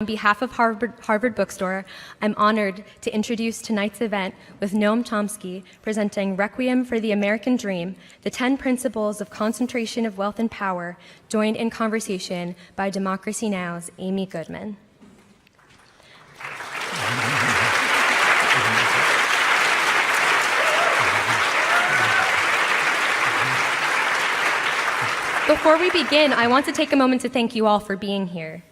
On behalf of Harvard Bookstore, I'm honored to introduce tonight's event with Noam Chomsky presenting Requiem for the American Dream, the 10 Principles of Concentration of Wealth and Power, joined in conversation by Democracy Now!'s Amy Goodman. Before we begin, I want to take a moment to thank you all for being here.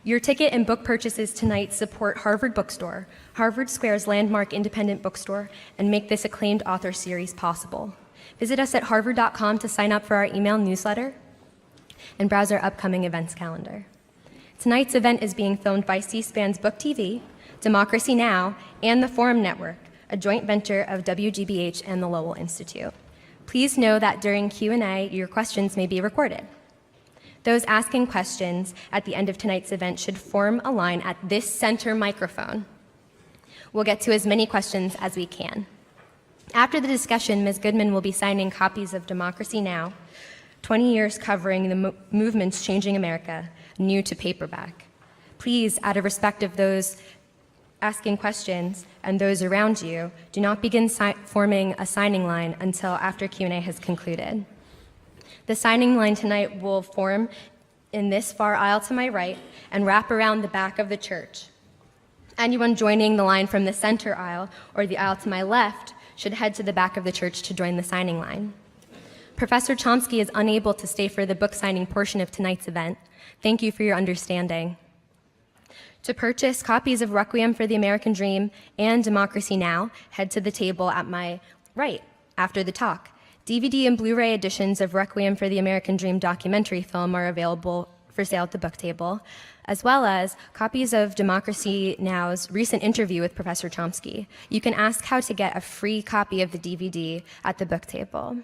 Your ticket and book purchases tonight support Harvard Bookstore, Harvard Square's landmark independent bookstore, and make this acclaimed author series possible. Visit us at harvard.com to sign up for our email newsletter and browse our upcoming events calendar. Tonight's event is being filmed by C-SPAN's Book TV, Democracy Now!, and the Forum Network, a joint venture of WGBH and the Lowell Institute. Please know that during Q&A, your questions may be recorded. Those asking questions at the end of tonight's event should form a line at this center microphone. We'll get to as many questions as we can. After the discussion, Ms. Goodman will be signing copies of Democracy Now!, 20 years covering the movements changing America, new to paperback. Please, out of respect of those asking questions and those around you, do not begin forming a signing line until after Q&A has concluded. The signing line tonight will form in this far aisle to my right and wrap around the back of the church. Anyone joining the line from the center aisle or the aisle to my left should head to the back of the church to join the signing line. Professor Chomsky is unable to stay for the book signing portion of tonight's event. Thank you for your understanding. To purchase copies of Requiem for the American Dream and Democracy Now!, head to the table at my right after the talk. DVD and Blu-ray editions of Requiem for the American Dream documentary film are available for sale at the book table, as well as copies of Democracy Now!'s recent interview with Professor Chomsky. You can ask how to get a free copy of the DVD at the book table.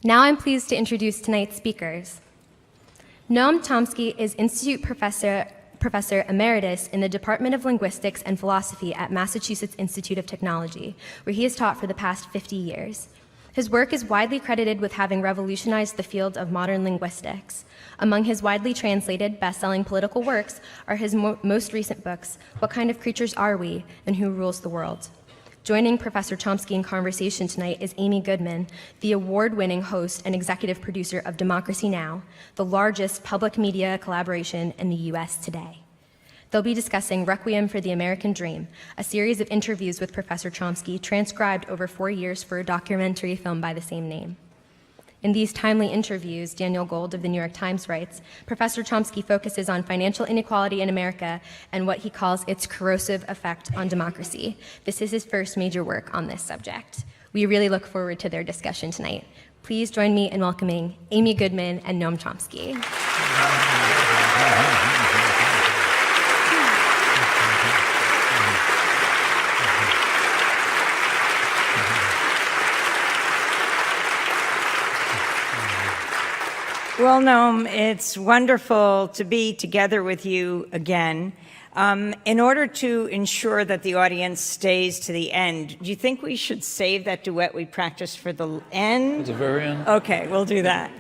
Now I'm pleased to introduce tonight's speakers. Noam Chomsky is Institute Professor Emeritus in the Department of Linguistics and Philosophy at Massachusetts Institute of Technology, where he has taught for the past 50 years. His work is widely credited with having revolutionized the field of modern linguistics. Among his widely translated, best-selling political works are his most recent books, What Kind of Creatures Are We? And Who Rules the World? Joining Professor Chomsky in conversation tonight is Amy Goodman, the award-winning host and executive producer of Democracy Now!, the largest public media collaboration in the U.S. today. They'll be discussing Requiem for the American Dream, a series of interviews with Professor Chomsky transcribed over 4 years for a documentary film by the same name. In these timely interviews, Daniel Gold of the New York Times writes, Professor Chomsky focuses on financial inequality in America and what he calls its corrosive effect on democracy. This is his first major work on this subject. We really look forward to their discussion tonight. Please join me in welcoming Amy Goodman and Noam Chomsky. Well, Noam, it's wonderful to be together with you again. In order to ensure that the audience stays to the end, do you think we should save that duet we practiced for the end? At the very end? Okay, we'll do that.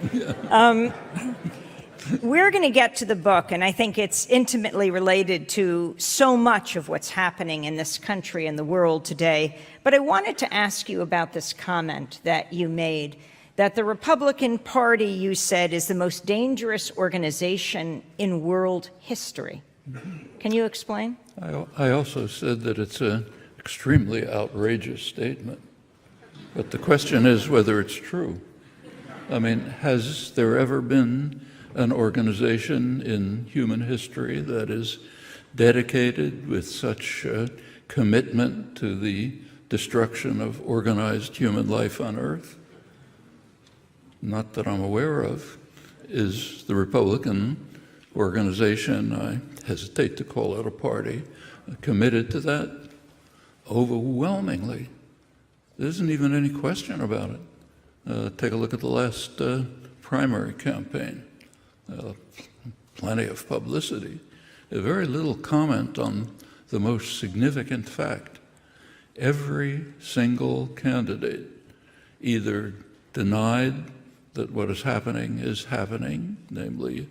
We're going to get to the book, and I think it's intimately related to so much of what's happening in this country and the world today. But I wanted to ask you about this comment that you made, that the Republican Party, you said, is the most dangerous organization in world history. Can you explain? I also said that it's an extremely outrageous statement. But the question is whether it's true. I mean, has there ever been an organization in human history that is dedicated with such commitment to the destruction of organized human life on Earth? Not that I'm aware of. Is the Republican organization, I hesitate to call it a party, committed to that? Overwhelmingly. There isn't even any question about it. Take a look at the last primary campaign. Plenty of publicity. Very little comment on the most significant fact. Every single candidate either denied that what is happening, namely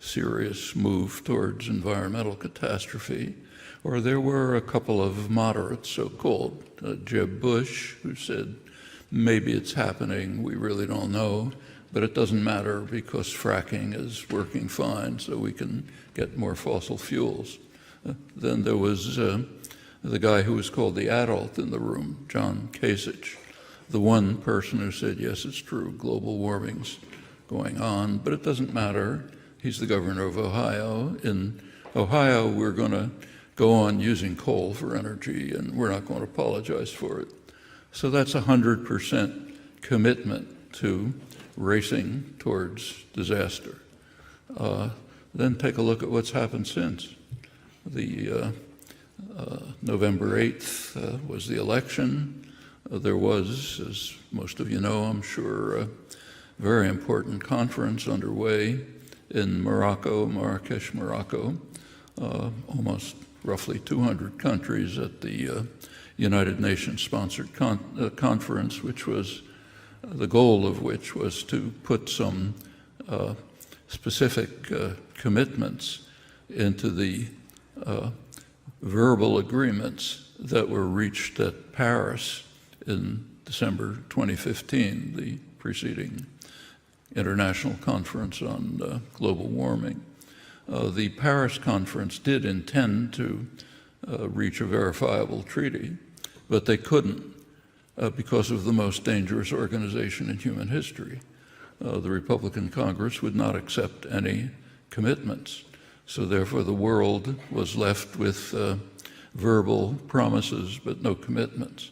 serious move towards environmental catastrophe, or there were a couple of moderates, so-called, Jeb Bush, who said, maybe it's happening, we really don't know, but it doesn't matter because fracking is working fine, so we can get more fossil fuels. Then there was the guy who was called the adult in the room, John Kasich, the one person who said, yes, it's true, global warming's going on, but it doesn't matter. He's the governor of Ohio. In Ohio, we're going to go on using coal for energy, and we're not going to apologize for it. So that's 100% commitment to racing towards disaster. Then take a look at what's happened since. The November 8th was the election. There was, as most of you know, I'm sure, a very important conference underway in Morocco, Marrakesh, Morocco. Almost roughly 200 countries at the United Nations-sponsored conference, which was the goal of which was to put some specific commitments into the verbal agreements that were reached at Paris in December 2015, the preceding international conference on global warming. The Paris conference did intend to reach a verifiable treaty, but they couldn't because of the most dangerous organization in human history. The Republican Congress would not accept any commitments. So therefore the world was left with verbal promises but no commitments.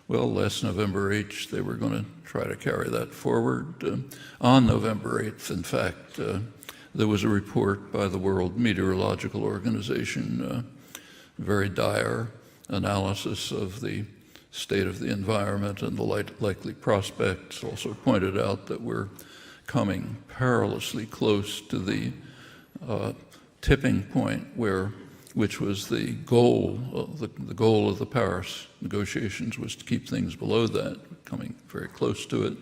Well, last November 8th, they were going to try to carry that forward. On November 8th, in fact, there was a report by the World Meteorological Organization, very dire analysis of the state of the environment and the likely prospects. Also pointed out that we're coming perilously close to the tipping point which was the goal. The goal of the Paris negotiations was to keep things below that, coming very close to it,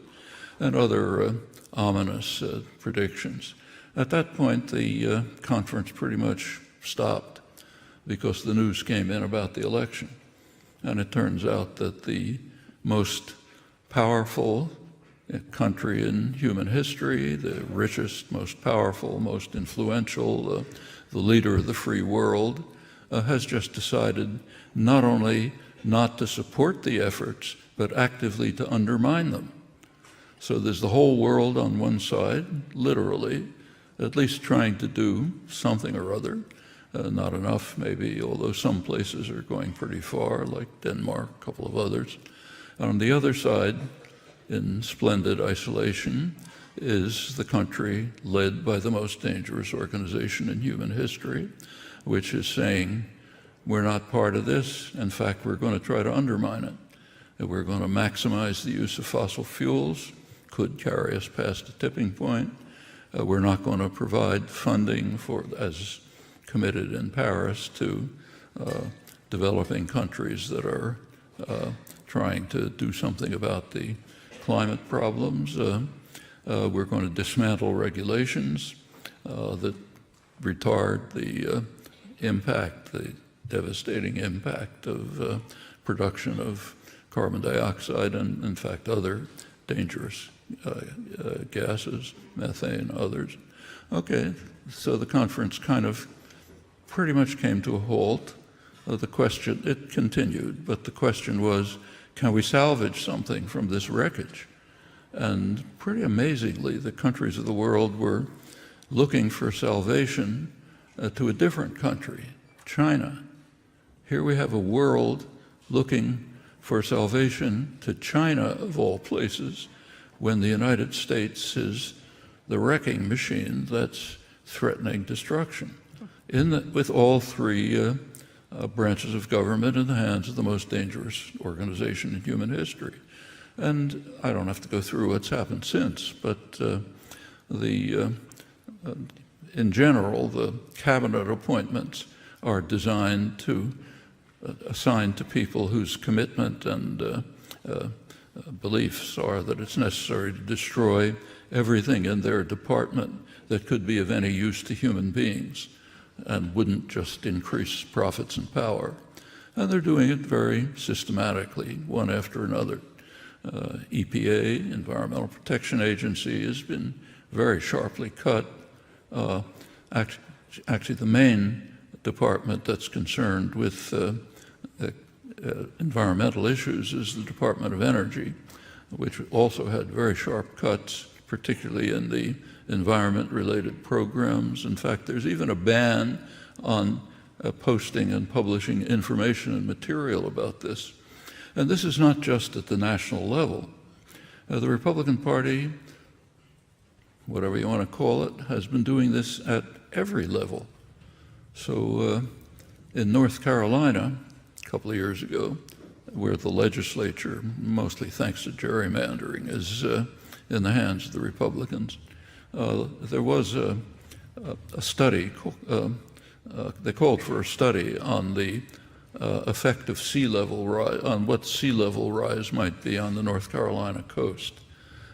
and other ominous predictions. At that point, the conference pretty much stopped because the news came in about the election. And it turns out that the most powerful country in human history, the richest, most powerful, most influential, the leader of the free world, has just decided not only not to support the efforts, but actively to undermine them. So there's the whole world on one side, literally, at least trying to do something or other. Not enough, maybe, although some places are going pretty far, like Denmark, a couple of others. And on the other side, in splendid isolation, is the country led by the most dangerous organization in human history, which is saying, we're not part of this. In fact, we're going to try to undermine it. And we're going to maximize the use of fossil fuels, could carry us past a tipping point. We're not going to provide funding for, as committed in Paris, to developing countries that are trying to do something about the climate problems. We're going to dismantle regulations that retard the impact, the devastating impact of production of carbon dioxide and, in fact, other dangerous gases, methane, others. Okay, so the conference kind of pretty much came to a halt. It continued, but the question was, can we salvage something from this wreckage? And pretty amazingly, the countries of the world were looking for salvation to a different country, China. Here we have a world looking for salvation to China, of all places, when the United States is the wrecking machine that's threatening destruction. With all three branches of government in the hands of the most dangerous organization in human history. And I don't have to go through what's happened since, but in general, the cabinet appointments are designed to assign to people whose commitment and beliefs are that it's necessary to destroy everything in their department that could be of any use to human beings and wouldn't just increase profits and power. And they're doing it very systematically, one after another. EPA, Environmental Protection Agency, has been very sharply cut. Actually, the main department that's concerned with environmental issues is the Department of Energy, which also had very sharp cuts, particularly in the environment-related programs. In fact, there's even a ban on posting and publishing information and material about this. And this is not just at the national level. The Republican Party, whatever you want to call it, has been doing this at every level. So in North Carolina, a couple of years ago, where the legislature, mostly thanks to gerrymandering, is in the hands of the Republicans, there was a study, they called for a study on the effect of sea level rise, on what sea level rise might be on the North Carolina coast.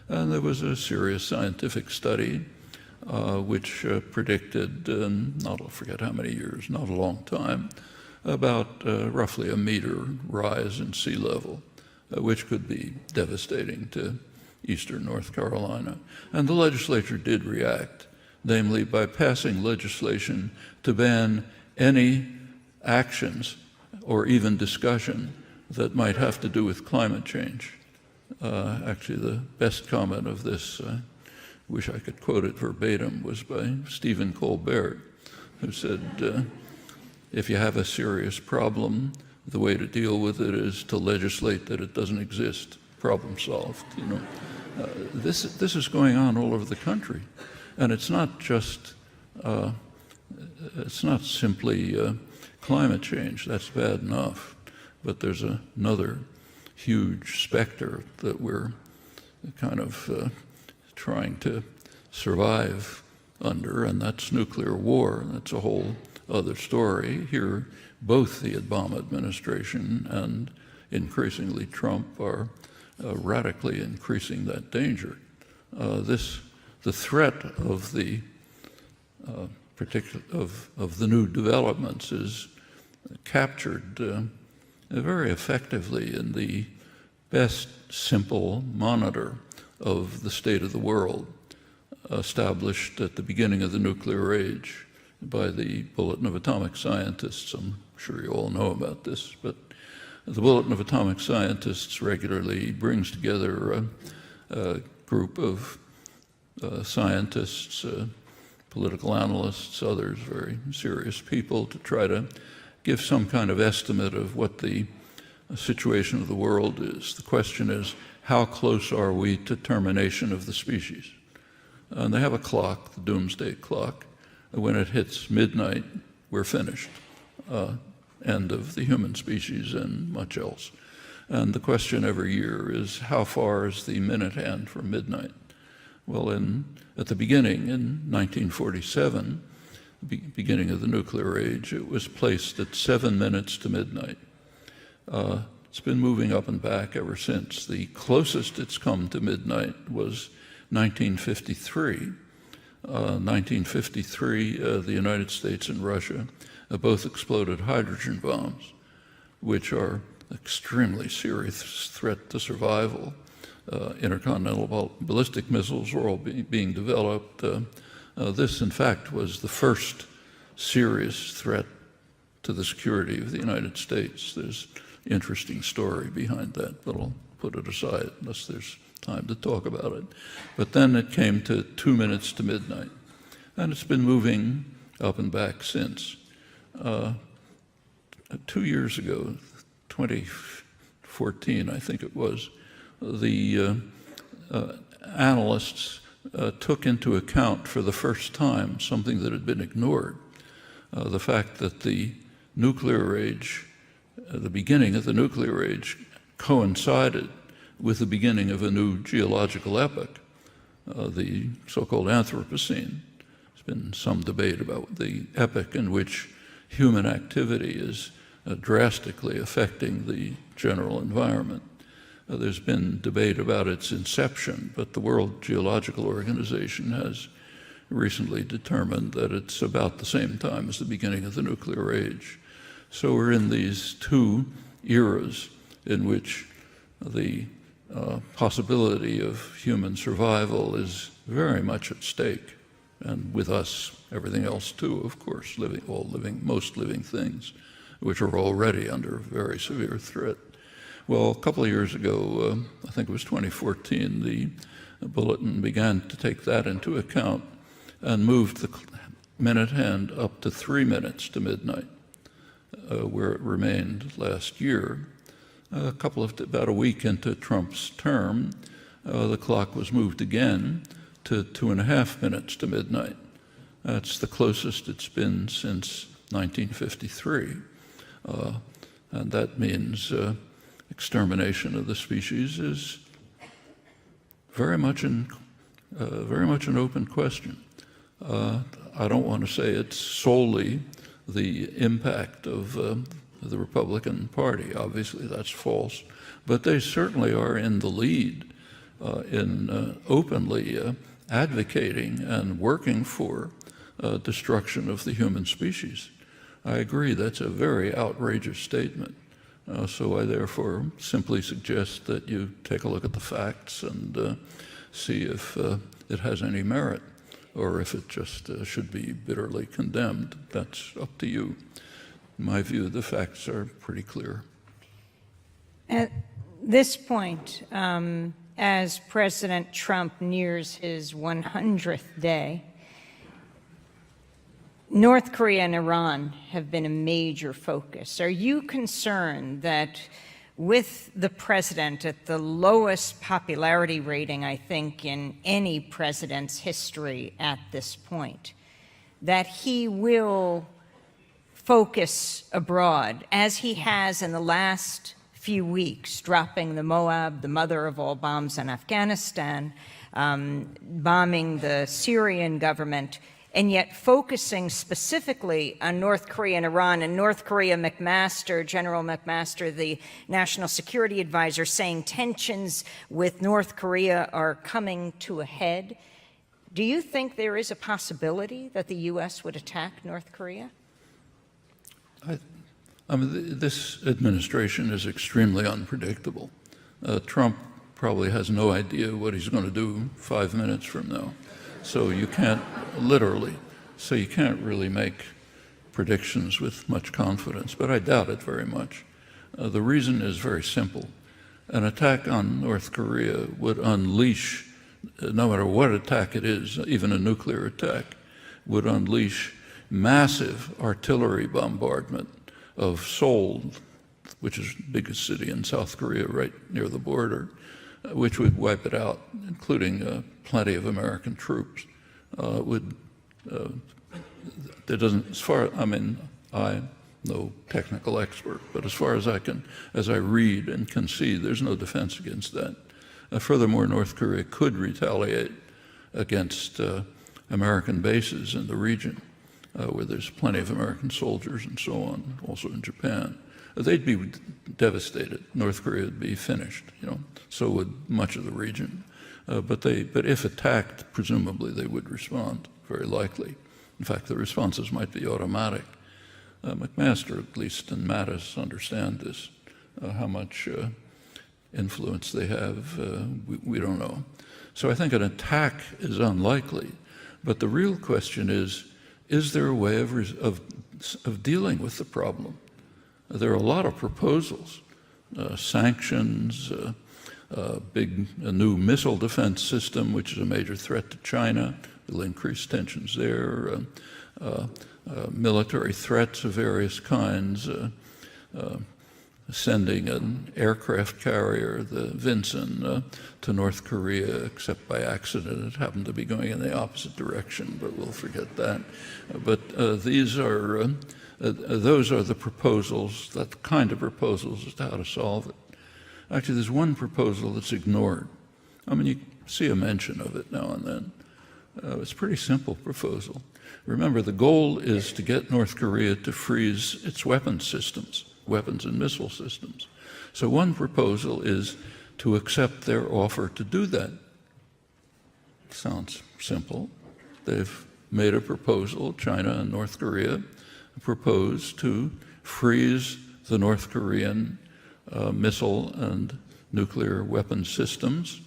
And there was a serious scientific study which predicted, I forget how many years, not a long time, about roughly a meter rise in sea level, which could be devastating to eastern North Carolina. And the legislature did react, namely by passing legislation to ban any actions or even discussion that might have to do with climate change. Actually, the best comment of this, wish I could quote it verbatim, was by Stephen Colbert, who said, if you have a serious problem, the way to deal with it is to legislate that it doesn't exist. Problem solved. You know, this is going on all over the country, and it's not just it's not simply climate change. That's bad enough, but there's another huge specter that we're kind of trying to survive under, and that's nuclear war. That's a whole other story. Here, both the Obama administration and increasingly Trump are radically increasing that danger. The threat of the of the new developments is captured very effectively in the best simple monitor of the state of the world established at the beginning of the nuclear age by the Bulletin of Atomic Scientists. I'm sure you all know about this, but the Bulletin of Atomic Scientists regularly brings together a group of scientists, political analysts, others, very serious people, to try to give some kind of estimate of what the situation of the world is. The question is, how close are we to termination of the species? And they have a clock, the doomsday clock. When it hits midnight, we're finished. End of the human species and much else. And the question every year is, how far is the minute hand from midnight? Well, at the beginning, in 1947, beginning of the nuclear age, it was placed at 7 minutes to midnight. It's been moving up and back ever since. The closest it's come to midnight was 1953. 1953, the United States and Russia both exploded hydrogen bombs, which are extremely serious threat to survival. Intercontinental ballistic missiles were all being developed. This, in fact, was the first serious threat to the security of the United States. There's an interesting story behind that, but I'll put it aside unless there's time to talk about it. But then it came to 2 minutes to midnight, and it's been moving up and back since. 2 years ago, 2014, I think it was, the analysts took into account for the first time something that had been ignored, the fact that the nuclear age, the beginning of the nuclear age, coincided with the beginning of a new geological epoch, the so-called Anthropocene. There's been some debate about the epoch in which human activity is drastically affecting the general environment. There's been debate about its inception, but the World Geological Organization has recently determined that it's about the same time as the beginning of the nuclear age. So we're in these two eras in which the possibility of human survival is very much at stake, and with us, everything else too, of course, most living things, which are already under very severe threat. Well, a couple of years ago, I think it was 2014, the bulletin began to take that into account and moved the minute hand up to 3 minutes to midnight, where it remained last year. About a week into Trump's term, the clock was moved again to 2.5 minutes to midnight. That's the closest it's been since 1953. And that means extermination of the species is very much an open question. I don't want to say it's solely the impact of the Republican Party. Obviously, that's false. But they certainly are in the lead in openly advocating and working for destruction of the human species. I agree, that's a very outrageous statement. So I therefore simply suggest that you take a look at the facts and see if it has any merit, or if it just should be bitterly condemned. That's up to you. In my view, the facts are pretty clear. At this point, as President Trump nears his 100th day, North Korea and Iran have been a major focus. Are you concerned that with the president at the lowest popularity rating, I think, in any president's history at this point, that he will focus abroad, as he has in the last few weeks, dropping the Moab, the mother of all bombs in Afghanistan, bombing the Syrian government, and yet focusing specifically on North Korea and Iran, and North Korea General McMaster, the National Security Advisor, saying tensions with North Korea are coming to a head. Do you think there is a possibility that the U.S. would attack North Korea? I mean, this administration is extremely unpredictable. Trump probably has no idea what he's going to do 5 minutes from now. So you can't really make predictions with much confidence, but I doubt it very much. The reason is very simple. An attack on North Korea would unleash, no matter what attack it is, even a nuclear attack, would unleash massive artillery bombardment of Seoul, which is the biggest city in South Korea right near the border, which would wipe it out, including plenty of American troops. I'm no technical expert, but as far as I read and can see, there's no defense against that. Furthermore, North Korea could retaliate against American bases in the region, where there's plenty of American soldiers and so on, also in Japan. They'd be devastated. North Korea would be finished, so would much of the region. But if attacked, presumably they would respond, very likely. In fact, the responses might be automatic. McMaster, at least, and Mattis understand this. How much influence they have, we don't know. So I think an attack is unlikely. But the real question is there a way of dealing with the problem? There are a lot of proposals, sanctions, a new missile defense system, which is a major threat to China. It'll increase tensions there. Military threats of various kinds, sending an aircraft carrier, the Vinson, to North Korea, except by accident. It happened to be going in the opposite direction, but we'll forget that. But those are the proposals, that kind of proposals as to how to solve it. Actually, there's one proposal that's ignored. I mean, you see a mention of it now and then. It's a pretty simple proposal. Remember, the goal is to get North Korea to freeze its weapons systems, weapons and missile systems. So one proposal is to accept their offer to do that. Sounds simple. They've made a proposal, China and North Korea proposed to freeze the North Korean missile and nuclear weapons systems,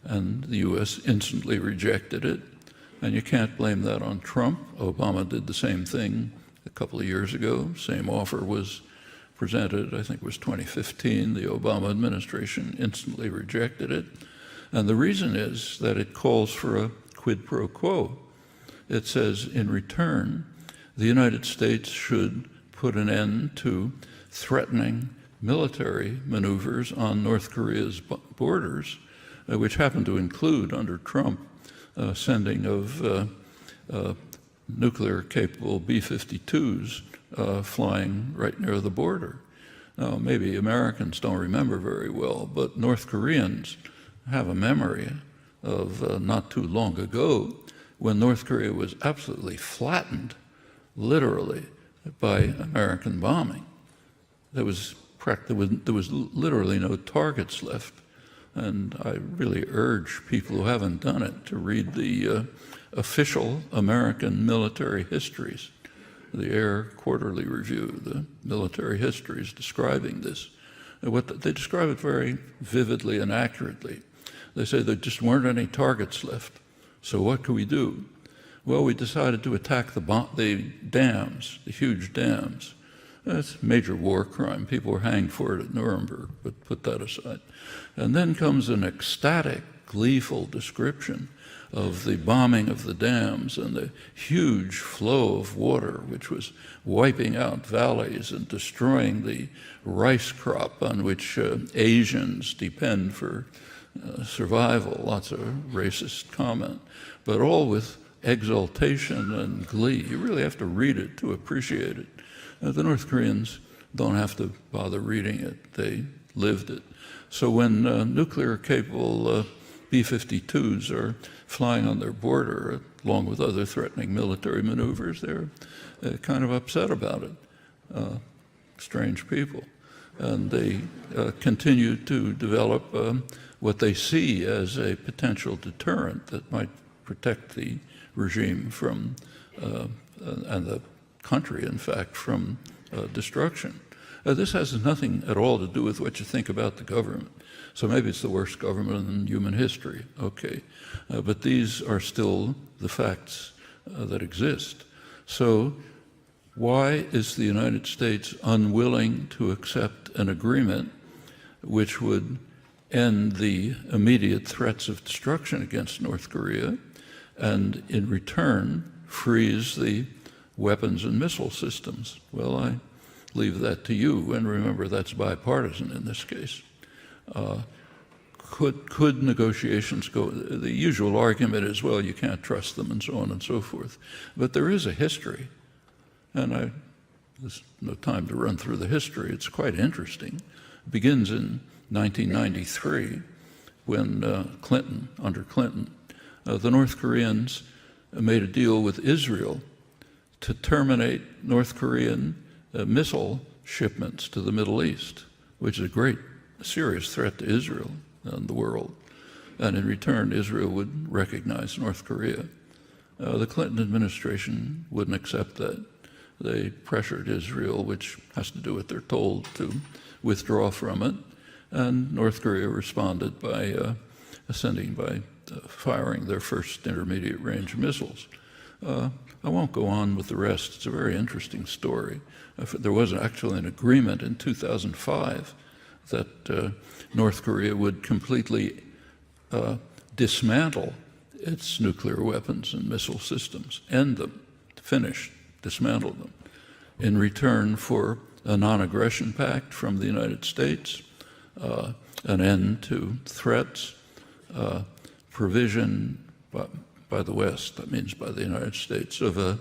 and the U.S. instantly rejected it. And you can't blame that on Trump. Obama did the same thing a couple of years ago. Same offer was presented, I think it was 2015. The Obama administration instantly rejected it. And the reason is that it calls for a quid pro quo. It says, in return, the United States should put an end to threatening military maneuvers on North Korea's borders, which happen to include, under Trump, sending of nuclear-capable B-52s flying right near the border. Now, maybe Americans don't remember very well, but North Koreans have a memory of not too long ago when North Korea was absolutely flattened, literally, by American bombing. There was literally no targets left. And I really urge people who haven't done it to read the official American military histories, the Air Quarterly Review, the military histories describing this. They describe it very vividly and accurately. They say there just weren't any targets left. So what could we do? Well, we decided to attack the dams, the huge dams. That's a major war crime. People were hanged for it at Nuremberg, but put that aside. And then comes an ecstatic, gleeful description of the bombing of the dams and the huge flow of water, which was wiping out valleys and destroying the rice crop on which Asians depend for survival. Lots of racist comment, but all with exultation and glee. You really have to read it to appreciate it. The North Koreans don't have to bother reading it. They lived it. So when nuclear-capable B-52s are flying on their border, along with other threatening military maneuvers, they're kind of upset about it. Strange people. And they continue to develop what they see as a potential deterrent that might protect the regime from, and the country, in fact, from destruction. This has nothing at all to do with what you think about the government. So maybe it's the worst government in human history, okay. But these are still the facts that exist. So why is the United States unwilling to accept an agreement which would end the immediate threats of destruction against North Korea and in return freeze the weapons and missile systems? Well, I leave that to you, and remember that's bipartisan in this case. Could negotiations go? The usual argument is, well, you can't trust them and so on and so forth. But there is a history, and there's no time to run through the history. It's quite interesting. It begins in 1993 when under Clinton, the North Koreans made a deal with Israel to terminate North Korean missile shipments to the Middle East, which is a serious threat to Israel and the world. And in return, Israel would recognize North Korea. The Clinton administration wouldn't accept that. They pressured Israel, which has to do what they're told, to withdraw from it. And North Korea responded by firing their first intermediate range missiles. I won't go on with the rest. It's a very interesting story. There was actually an agreement in 2005 that North Korea would completely dismantle its nuclear weapons and missile systems, end them, finish, dismantle them, in return for a non-aggression pact from the United States, an end to threats, provision by the West, that means by the United States, of a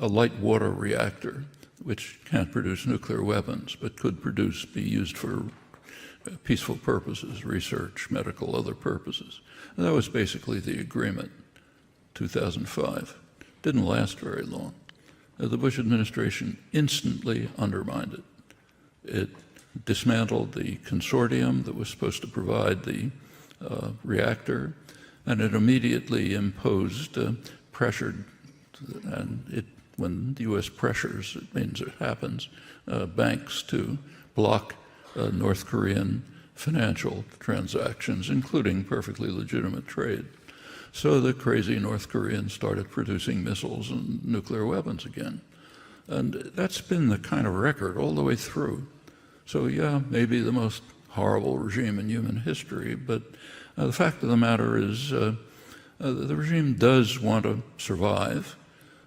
light water reactor which can't produce nuclear weapons but could be used for peaceful purposes, research, medical, other purposes. And that was basically the agreement, 2005. Didn't last very long. The Bush administration instantly undermined it. It dismantled the consortium that was supposed to provide the reactor, and it immediately imposed pressured, and when the U.S. pressures, it means it happens, banks to block North Korean financial transactions, including perfectly legitimate trade. So the crazy North Koreans started producing missiles and nuclear weapons again. And that's been the kind of record all the way through. So yeah, maybe the most horrible regime in human history, but the fact of the matter is the regime does want to survive,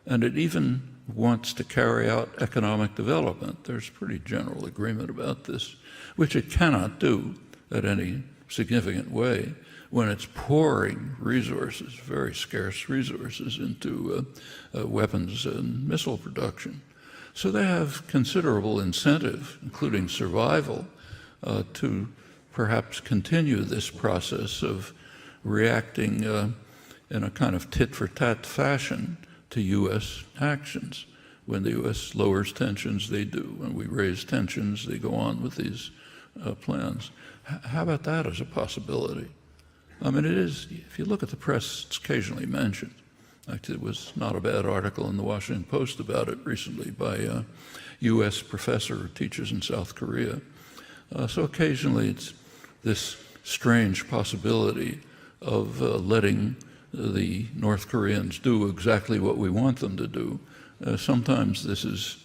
and it even wants to carry out economic development. There's pretty general agreement about this, which it cannot do in any significant way when it's pouring resources, very scarce resources, into weapons and missile production. So they have considerable incentive, including survival, to perhaps continue this process of reacting in a kind of tit-for-tat fashion to U.S. actions. When the U.S. lowers tensions, they do. When we raise tensions, they go on with these plans. How about that as a possibility? I mean, it is, if you look at the press, it's occasionally mentioned. Actually, there was not a bad article in the Washington Post about it recently by a U.S. professor who teaches in South Korea. So occasionally it's this strange possibility of letting the North Koreans do exactly what we want them to do. Sometimes this is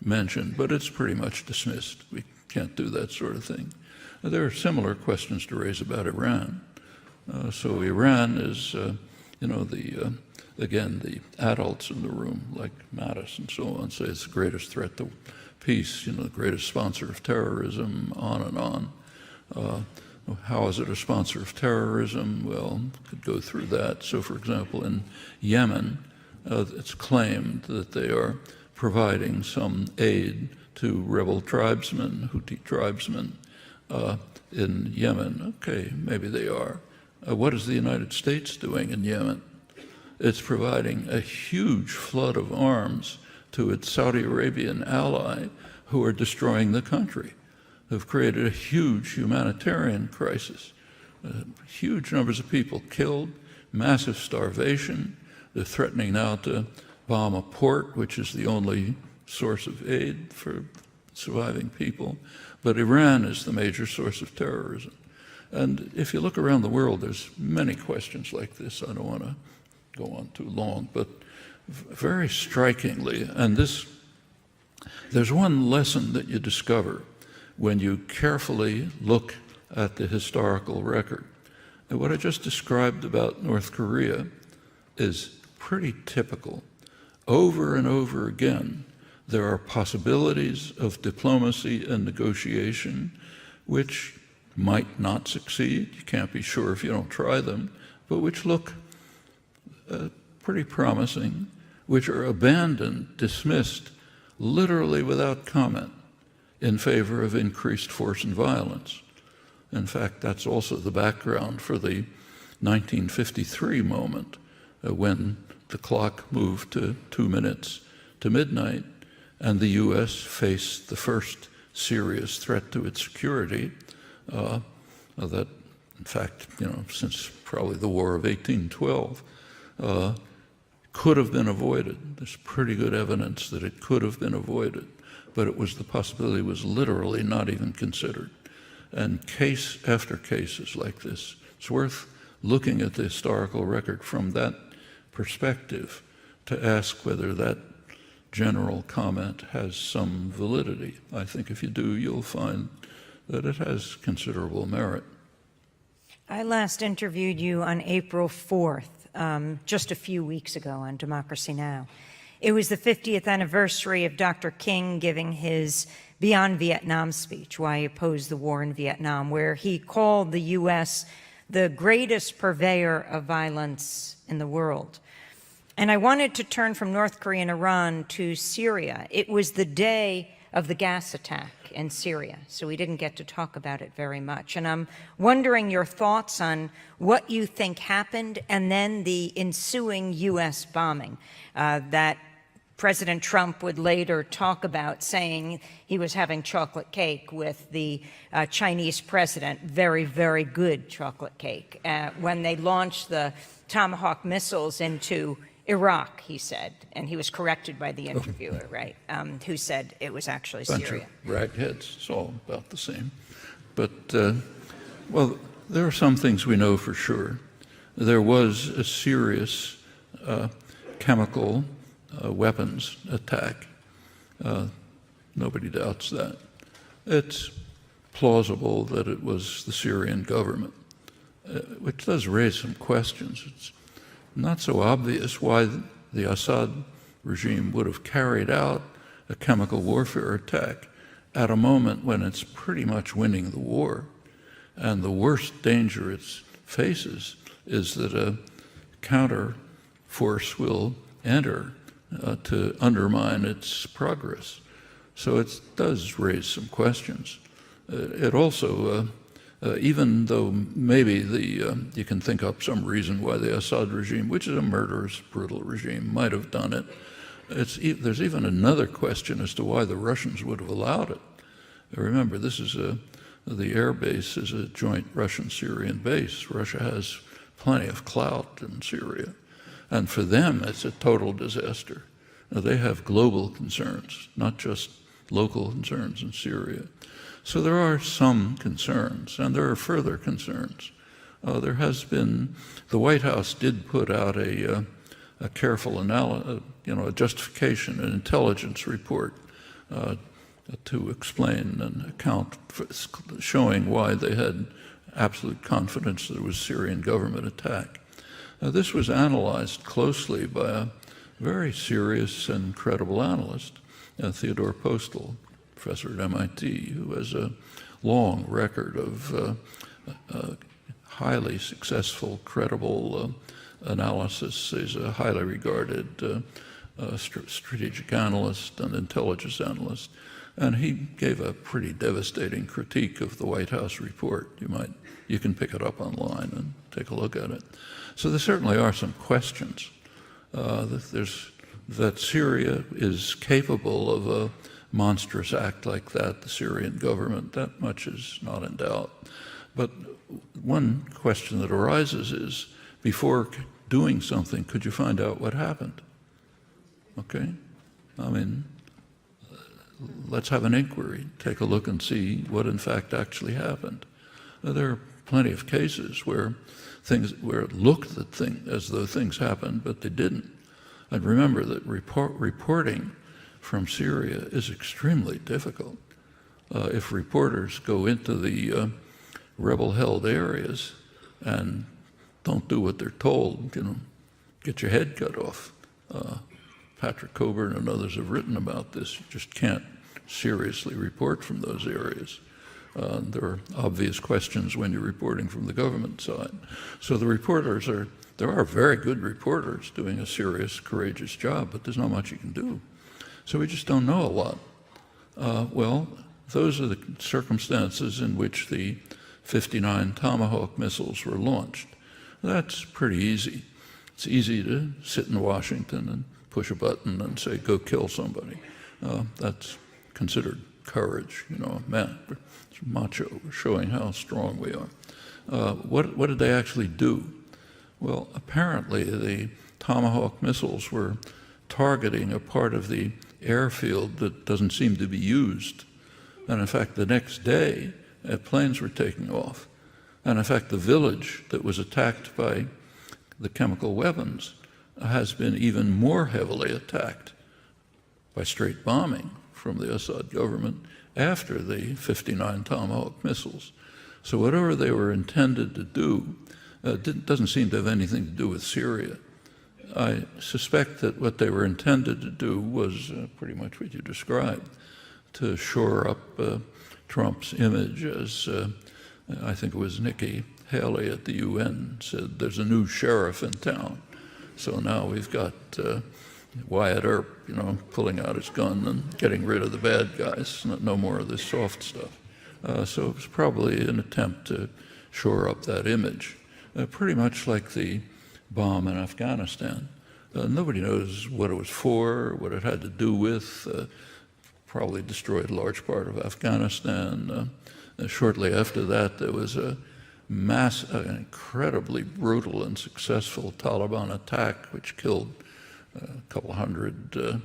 mentioned, but it's pretty much dismissed. We can't do that sort of thing. There are similar questions to raise about Iran. So Iran is, again, the adults in the room, like Mattis and so on, say it's the greatest threat to peace, the greatest sponsor of terrorism, on and on. How is it a sponsor of terrorism? Well, could go through that. So, for example, in Yemen, it's claimed that they are providing some aid to rebel tribesmen, Houthi tribesmen in Yemen. Okay, maybe they are. What is the United States doing in Yemen? It's providing a huge flood of arms to its Saudi Arabian ally who are destroying the country, who've created a huge humanitarian crisis. Huge numbers of people killed, massive starvation. They're threatening now to bomb a port, which is the only source of aid for surviving people. But Iran is the major source of terrorism. And if you look around the world, there's many questions like this. I don't want to go on too long, but very strikingly, and there's one lesson that you discover when you carefully look at the historical record. And what I just described about North Korea is pretty typical. Over and over again, there are possibilities of diplomacy and negotiation which might not succeed. You can't be sure if you don't try them, but which look pretty promising, which are abandoned, dismissed, literally without comment, in favor of increased force and violence. In fact, that's also the background for the 1953 moment when the clock moved to 2 minutes to midnight, and the U.S. faced the first serious threat to its security that, in fact, since probably the War of 1812, could have been avoided. There's pretty good evidence that it could have been avoided, but the possibility was literally not even considered. And case after case is like this. It's worth looking at the historical record from that perspective to ask whether that general comment has some validity. I think if you do, you'll find that it has considerable merit. I last interviewed you on April 4th, just a few weeks ago on Democracy Now! It was the 50th anniversary of Dr. King giving his Beyond Vietnam speech, why he opposed the war in Vietnam, where he called the U.S. the greatest purveyor of violence in the world. And I wanted to turn from North Korea and Iran to Syria. It was the day of the gas attack in Syria, so we didn't get to talk about it very much. And I'm wondering your thoughts on what you think happened and then the ensuing U.S. bombing that President Trump would later talk about, saying he was having chocolate cake with the Chinese president, very, very good chocolate cake, when they launched the Tomahawk missiles into Iraq, he said, and he was corrected by the interviewer, right, who said it was actually Syria. Bunch of ragheads, it's all about the same. But, well, there are some things we know for sure. There was a serious chemical weapons attack. Nobody doubts that. It's plausible that it was the Syrian government, which does raise some questions. It's not so obvious why the Assad regime would have carried out a chemical warfare attack at a moment when it's pretty much winning the war. And the worst danger it faces is that a counter force will enter to undermine its progress. So it does raise some questions. It also, even though maybe you can think up some reason why the Assad regime, which is a murderous, brutal regime, might have done it, there's even another question as to why the Russians would have allowed it. Remember, this is the air base is a joint Russian-Syrian base. Russia has plenty of clout in Syria. And for them, it's a total disaster. Now, they have global concerns, not just local concerns in Syria. So there are some concerns, and there are further concerns. There has been, the White House did put out a careful analysis, a justification, an intelligence report to explain and account for showing why they had absolute confidence that it was Syrian government attack. This was analyzed closely by a very serious and credible analyst, Theodore Postel, professor at MIT, who has a long record of highly successful, credible analysis. He's a highly regarded strategic analyst and intelligence analyst. And he gave a pretty devastating critique of the White House report. You can pick it up online and take a look at it. So there certainly are some questions. That Syria is capable of a monstrous act like that, the Syrian government, that much is not in doubt. But one question that arises is, before doing something, could you find out what happened? Okay? I mean, let's have an inquiry, take a look and see what in fact actually happened. There are plenty of cases where it looked as though things happened, but they didn't. And remember that reporting from Syria is extremely difficult. If reporters go into the rebel-held areas and don't do what they're told, get your head cut off. Patrick Coburn and others have written about this. You just can't seriously report from those areas. There are obvious questions when you're reporting from the government side. So the reporters there are very good reporters doing a serious, courageous job, but there's not much you can do. So we just don't know a lot. Well, those are the circumstances in which the 59 Tomahawk missiles were launched. That's pretty easy. It's easy to sit in Washington and push a button and say, go kill somebody. That's considered courage, man, it's macho, showing how strong we are. What did they actually do? Well, apparently the Tomahawk missiles were targeting a part of the airfield that doesn't seem to be used. And in fact, the next day, planes were taking off. And in fact, the village that was attacked by the chemical weapons has been even more heavily attacked by straight bombing from the Assad government after the 59 Tomahawk missiles. So whatever they were intended to do doesn't seem to have anything to do with Syria. I suspect that what they were intended to do was pretty much what you described, to shore up Trump's image as, I think it was Nikki Haley at the UN said, there's a new sheriff in town. So now we've got Wyatt Earp, pulling out his gun and getting rid of the bad guys, no more of this soft stuff. So it was probably an attempt to shore up that image, pretty much like the bomb in Afghanistan. Nobody knows what it was for, what it had to do with. Probably destroyed a large part of Afghanistan. Shortly after that, there was an incredibly brutal and successful Taliban attack, which killed a couple hundred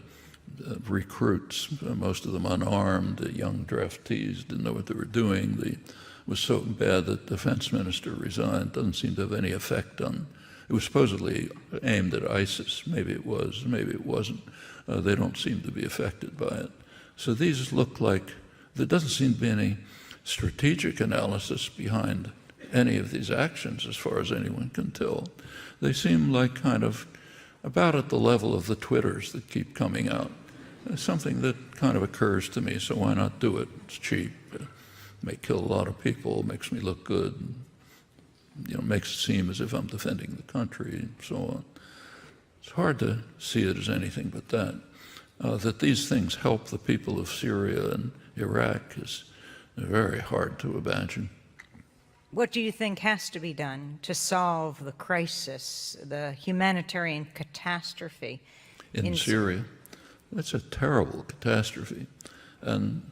recruits, most of them unarmed. The young draftees didn't know what they were doing. It was so bad that the defense minister resigned. Doesn't seem to have any effect on. It was supposedly aimed at ISIS. Maybe it was, maybe it wasn't. They don't seem to be affected by it. So these look like there doesn't seem to be any strategic analysis behind any of these actions, as far as anyone can tell. They seem like kind of about at the level of the Twitters that keep coming out. Something that kind of occurs to me, so why not do it? It's cheap. It may kill a lot of people, makes me look good, makes it seem as if I'm defending the country, and so on. It's hard to see it as anything but that. That these things help the people of Syria and Iraq is very hard to imagine. What do you think has to be done to solve the crisis, the humanitarian catastrophe in Syria? That's a terrible catastrophe. And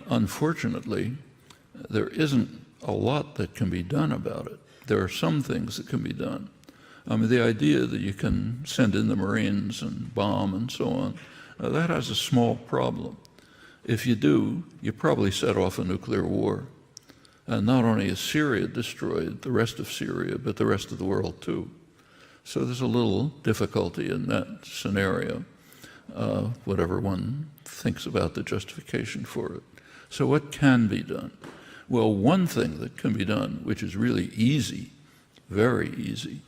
unfortunately, there isn't a lot that can be done about it. There are some things that can be done. I mean, the idea that you can send in the Marines and bomb and so on, that has a small problem. If you do, you probably set off a nuclear war. And not only is Syria destroyed, the rest of Syria, but the rest of the world too. So there's a little difficulty in that scenario, whatever one thinks about the justification for it. So what can be done? Well, one thing that can be done, which is really easy, very easy,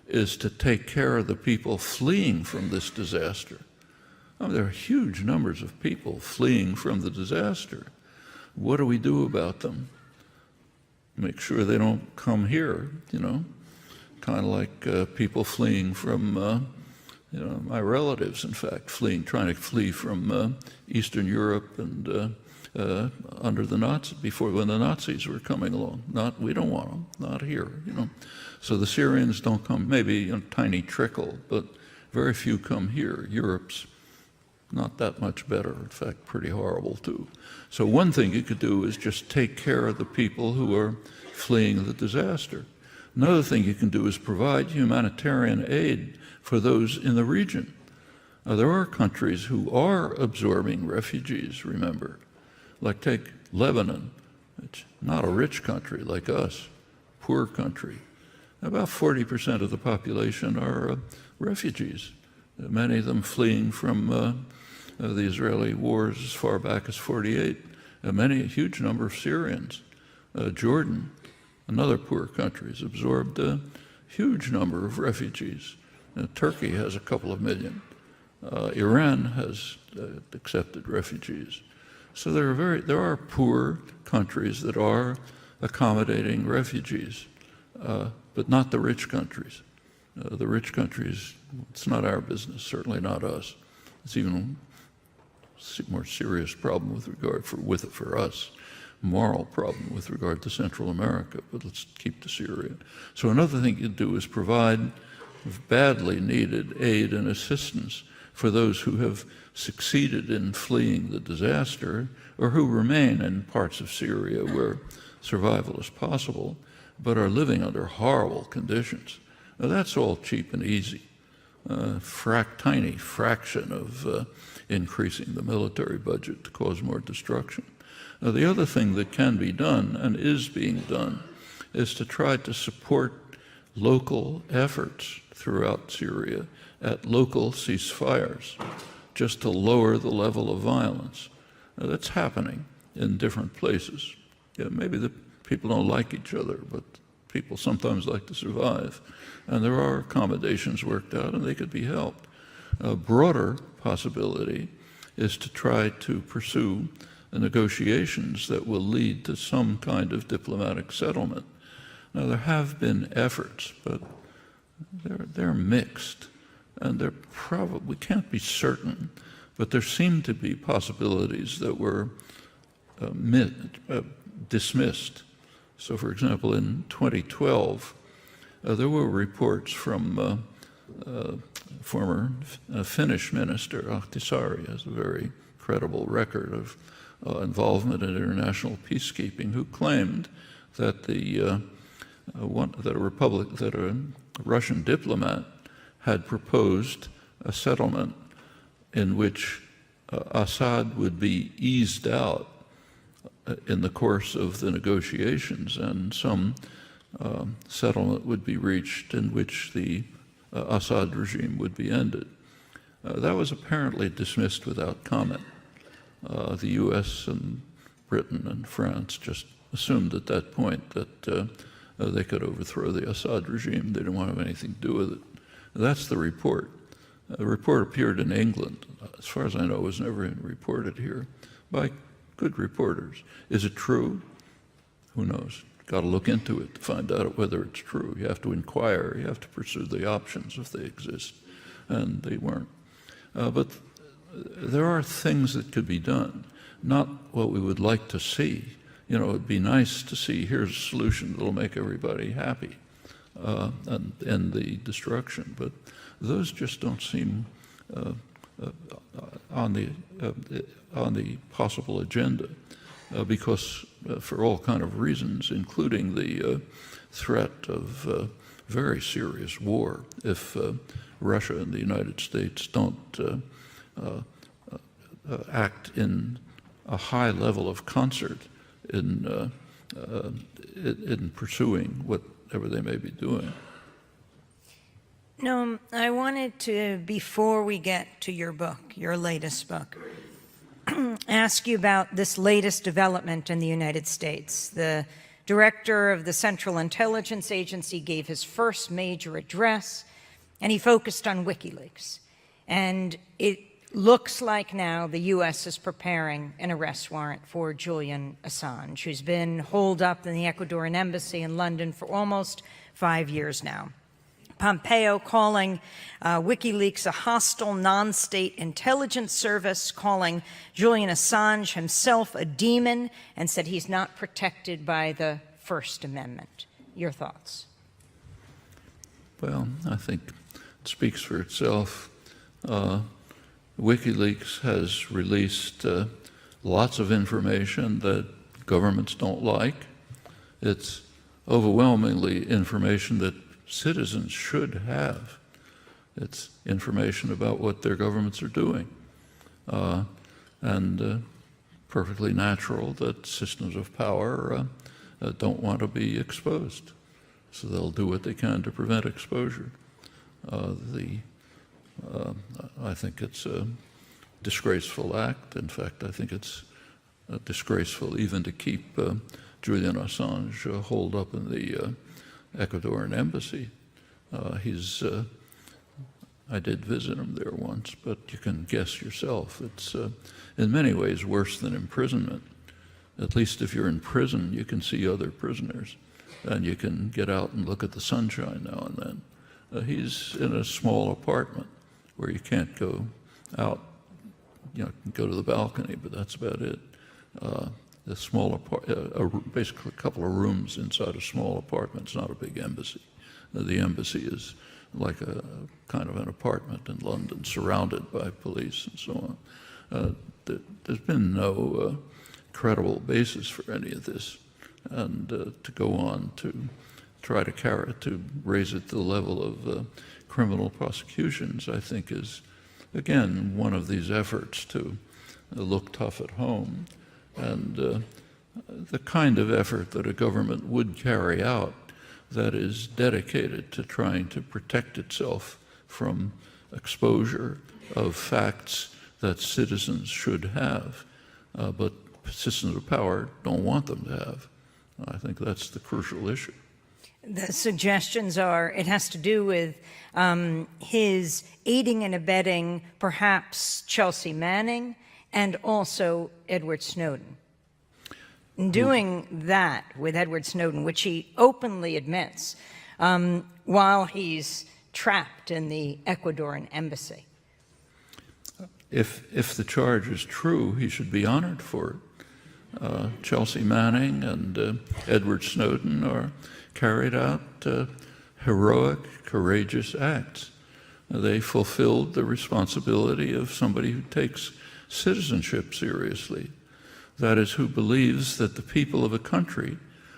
is to take care of the people fleeing from this disaster. I mean, there are huge numbers of people fleeing from the disaster. What do we do about them? Make sure they don't come here, kind of like people fleeing from, my relatives, in fact, trying to flee from Eastern Europe and under the Nazis, when the Nazis were coming along. We don't want them, not here, So the Syrians don't come, maybe a tiny trickle, but very few come here. Europe's not that much better, in fact, pretty horrible too. So one thing you could do is just take care of the people who are fleeing the disaster. Another thing you can do is provide humanitarian aid for those in the region. There are countries who are absorbing refugees, remember. Like take Lebanon. It's not a rich country like us, poor country. About 40% of the population are refugees, many of them fleeing from the Israeli wars as far back as '48. A huge number of Syrians. Jordan, another poor country, has absorbed a huge number of refugees. Turkey has a couple of million. Iran has accepted refugees. So there are poor countries that are accommodating refugees, but not the rich countries. The rich countries, it's not our business, certainly not us. It's even a more serious problem for us, moral problem with regard to Central America, but let's keep to Syria. So another thing you do is provide badly needed aid and assistance for those who have succeeded in fleeing the disaster or who remain in parts of Syria where survival is possible, but are living under horrible conditions. Now, that's all cheap and easy. Tiny fraction of increasing the military budget to cause more destruction. Now, the other thing that can be done and is being done is to try to support local efforts throughout Syria at local ceasefires, just to lower the level of violence. Now, that's happening in different places. Maybe the people don't like each other, but people sometimes like to survive. And there are accommodations worked out, and they could be helped. A broader possibility is to try to pursue negotiations that will lead to some kind of diplomatic settlement. Now, there have been efforts, but they're mixed, and we can't be certain, but there seem to be possibilities that were dismissed. So, for example, in 2012, there were reports from former Finnish minister, Ahtisaari, has a very credible record of involvement in international peacekeeping, who claimed that a Russian diplomat had proposed a settlement in which Assad would be eased out in the course of the negotiations, and some settlement would be reached in which the Assad regime would be ended. That was apparently dismissed without comment. The U.S. and Britain and France just assumed at that point that they could overthrow the Assad regime. They didn't want to have anything to do with it. That's the report. The report appeared in England. As far as I know, it was never reported here by good reporters. Is it true? Who knows? Got to look into it to find out whether it's true. You have to inquire. You have to pursue the options if they exist, and they weren't. But there are things that could be done, not what we would like to see. You know, it'd be nice to see, here's a solution that'll make everybody happy and end the destruction. But those just don't seem on the possible agenda because for all kind of reasons, including the threat of very serious war if Russia and the United States don't act in a high level of concert in pursuing whatever they may be doing. Noam, I wanted to, before we get to your book, your latest book, ask you about this latest development in the United States. The director of the Central Intelligence Agency gave his first major address, and he focused on WikiLeaks. And it looks like now the U.S. is preparing an arrest warrant for Julian Assange, who's been holed up in the Ecuadorian embassy in London for almost 5 years now. Pompeo calling WikiLeaks a hostile non-state intelligence service, calling Julian Assange himself a demon, and said he's not protected by the First Amendment. Your thoughts? Well, I think it speaks for itself. WikiLeaks has released lots of information that governments don't like. It's overwhelmingly information that citizens should have. It's information about what their governments are doing. And perfectly natural that systems of power don't want to be exposed. So they'll do what they can to prevent exposure. I think it's a disgraceful act. In fact, I think it's disgraceful even to keep Julian Assange holed up in the Ecuadorian embassy. I did visit him there once, but you can guess yourself. It's in many ways worse than imprisonment. At least if you're in prison, you can see other prisoners, and you can get out and look at the sunshine now and then. He's in a small apartment where you can't go out. You know, you can go to the balcony, but that's about it. A small basically a couple of rooms inside a small apartment. It's not a big embassy. The embassy is like a kind of an apartment in London, surrounded by police and so on. There's been no credible basis for any of this, and to go on to try to raise it to the level of criminal prosecutions, I think is, again, one of these efforts to look tough at home. And the kind of effort that a government would carry out that is dedicated to trying to protect itself from exposure of facts that citizens should have, but systems of power don't want them to have. I think that's the crucial issue. The suggestions are it has to do with his aiding and abetting perhaps Chelsea Manning and also Edward Snowden. In doing that with Edward Snowden, which he openly admits, while he's trapped in the Ecuadorian embassy. If the charge is true, he should be honored for it. Chelsea Manning and Edward Snowden are carried out heroic, courageous acts. They fulfilled the responsibility of somebody who takes citizenship seriously. That is, who believes that the people of a country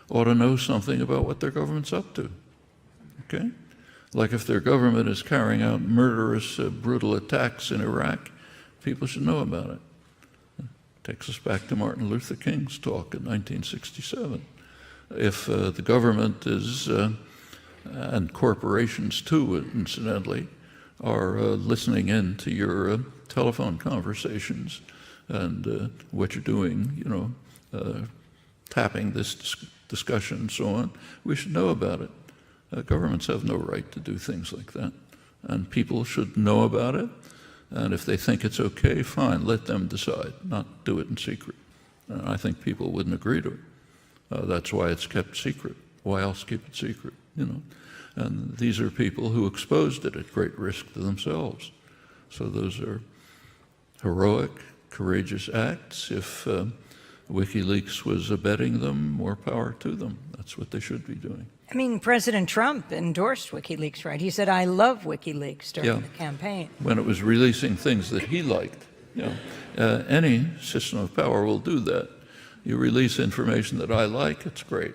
ought to know something about what their government's up to. Okay? Like if their government is carrying out murderous, brutal attacks in Iraq, people should know about it. Takes us back to Martin Luther King's talk in 1967. If the government is, and corporations too, incidentally, are listening in to your telephone conversations and what you're doing, tapping this discussion and so on, we should know about it. Governments have no right to do things like that. And people should know about it. And if they think it's okay, fine, let them decide, not do it in secret. I think people wouldn't agree to it. That's why it's kept secret. Why else keep it secret, And these are people who exposed it at great risk to themselves. So those are heroic, courageous acts. If WikiLeaks was abetting them, more power to them. That's what they should be doing. I mean, President Trump endorsed WikiLeaks, right? He said, "I love WikiLeaks" during the campaign. When it was releasing things that he liked. Any system of power will do that. You release information that I like, it's great.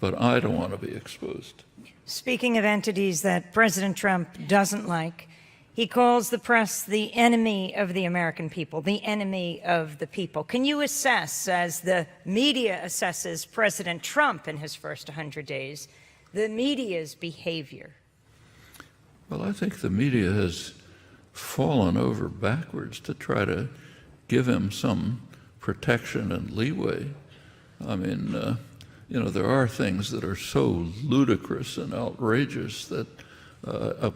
But I don't want to be exposed. Speaking of entities that President Trump doesn't like, he calls the press the enemy of the American people, the enemy of the people. Can you assess, as the media assesses President Trump in his first 100 days, the media's behavior? Well, I think the media has fallen over backwards to try to give him some protection and leeway. I mean, there are things that are so ludicrous and outrageous that a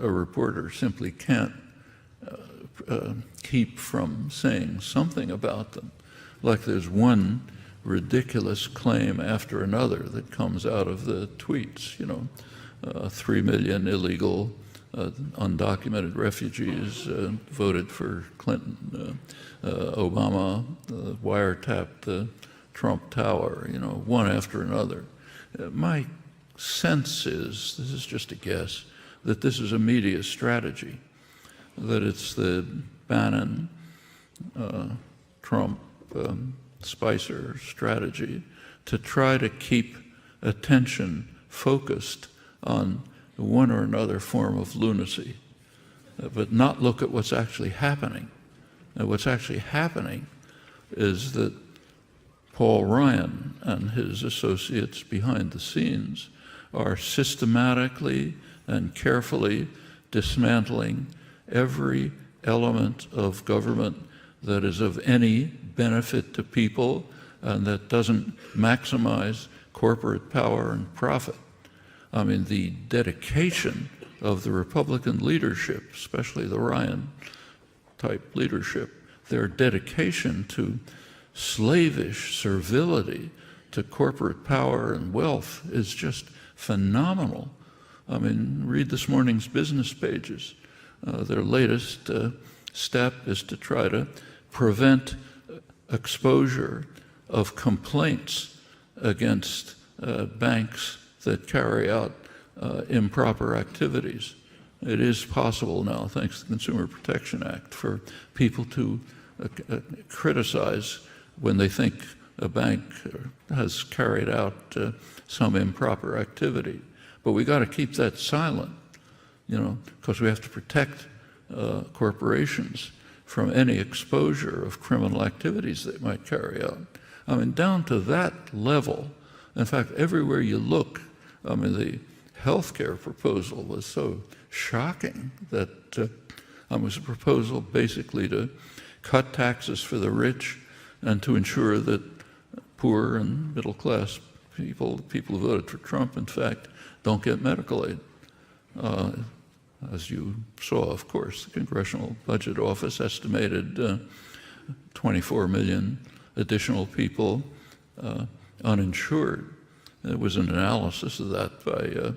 reporter simply can't keep from saying something about them. Like there's one ridiculous claim after another that comes out of the tweets, 3 million illegal undocumented refugees voted for Clinton, Obama wiretapped the Trump Tower, one after another. My sense is, this is just a guess, that this is a media strategy, that it's the Bannon, Trump, Spicer strategy to try to keep attention focused on one or another form of lunacy, but not look at what's actually happening. And what's actually happening is that Paul Ryan and his associates behind the scenes are systematically and carefully dismantling every element of government that is of any benefit to people and that doesn't maximize corporate power and profit. I mean, the dedication of the Republican leadership, especially the Ryan-type leadership, their dedication to slavish servility to corporate power and wealth is just phenomenal. I mean, read this morning's business pages. Their latest step is to try to prevent exposure of complaints against banks that carry out improper activities. It is possible now, thanks to the Consumer Protection Act, for people to criticize when they think a bank has carried out some improper activity. But we got to keep that silent, because we have to protect corporations from any exposure of criminal activities they might carry out. I mean, down to that level. In fact, everywhere you look, I mean, the healthcare proposal was so shocking that it was a proposal basically to cut taxes for the rich and to ensure that poor and middle-class people who voted for Trump, in fact, don't get medical aid. As you saw, of course, the Congressional Budget Office estimated 24 million additional people uninsured. There was an analysis of that by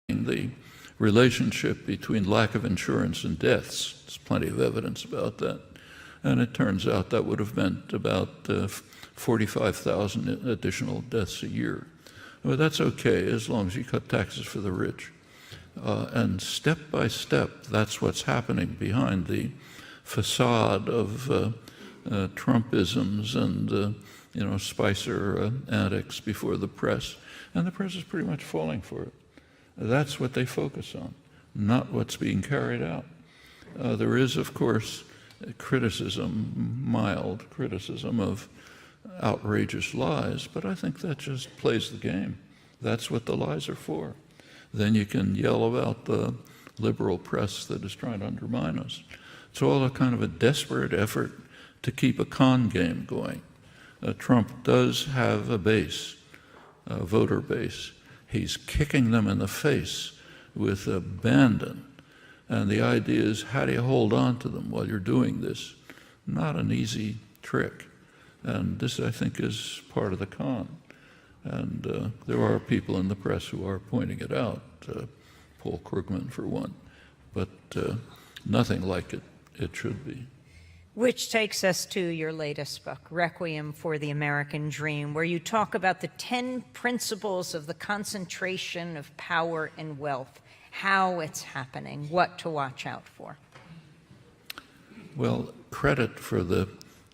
the relationship between lack of insurance and deaths. There's plenty of evidence about that. And it turns out that would have meant about 45,000 additional deaths a year. Well, that's okay as long as you cut taxes for the rich. And step by step, that's what's happening behind the facade of Trumpisms and Spicer antics before the press. And the press is pretty much falling for it. That's what they focus on, not what's being carried out. There is, of course, criticism, mild criticism of outrageous lies, but I think that just plays the game. That's what the lies are for. Then you can yell about the liberal press that is trying to undermine us. It's all a kind of a desperate effort to keep a con game going. Trump does have a base, a voter base. He's kicking them in the face with abandon. And the idea is, how do you hold on to them while you're doing this? Not an easy trick. And this, I think, is part of the con. And there are people in the press who are pointing it out, Paul Krugman for one, but nothing like it should be. Which takes us to your latest book, Requiem for the American Dream, where you talk about the 10 principles of the concentration of power and wealth, how it's happening, what to watch out for. Well, credit for the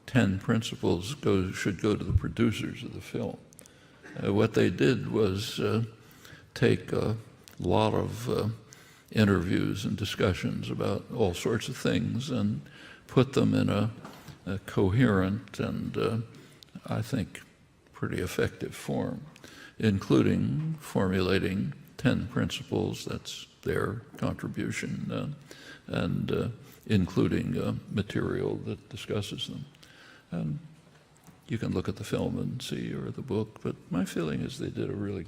10 principles should go to the producers of the film. What they did was take a lot of interviews and discussions about all sorts of things and put them in a coherent and, I think, pretty effective form, including formulating 10 principles, that's their contribution, and including material that discusses them. And you can look at the film and see, or the book, but my feeling is they did a really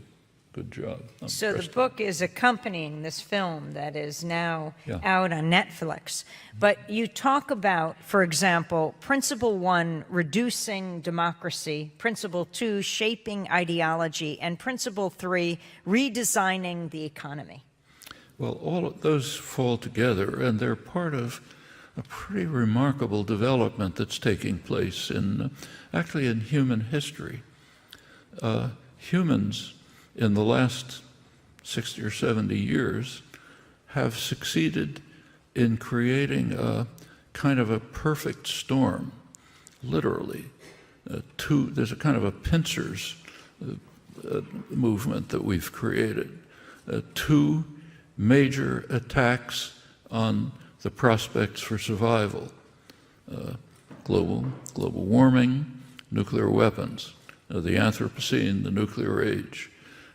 good job. So the book is accompanying this film that is now out on Netflix. But you talk about, for example, Principle 1, reducing democracy, Principle 2, shaping ideology, and Principle 3, redesigning the economy. Well, all of those fall together, and they're part of a pretty remarkable development that's taking place actually in human history. Humans in the last 60 or 70 years have succeeded in creating a kind of a perfect storm, literally. There's a kind of a pincers movement that we've created. 2 major attacks on the prospects for survival: global warming, nuclear weapons, the Anthropocene, the nuclear age.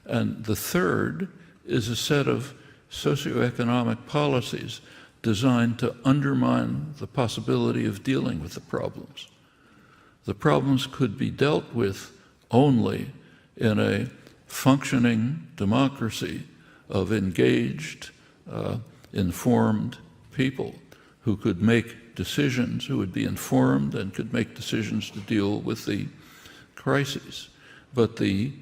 And the third is a set of socioeconomic policies designed to undermine the possibility of dealing with the problems. The problems could be dealt with only in a functioning democracy of engaged, informed people who could make decisions, who would be informed and could make decisions to deal with the crises. But the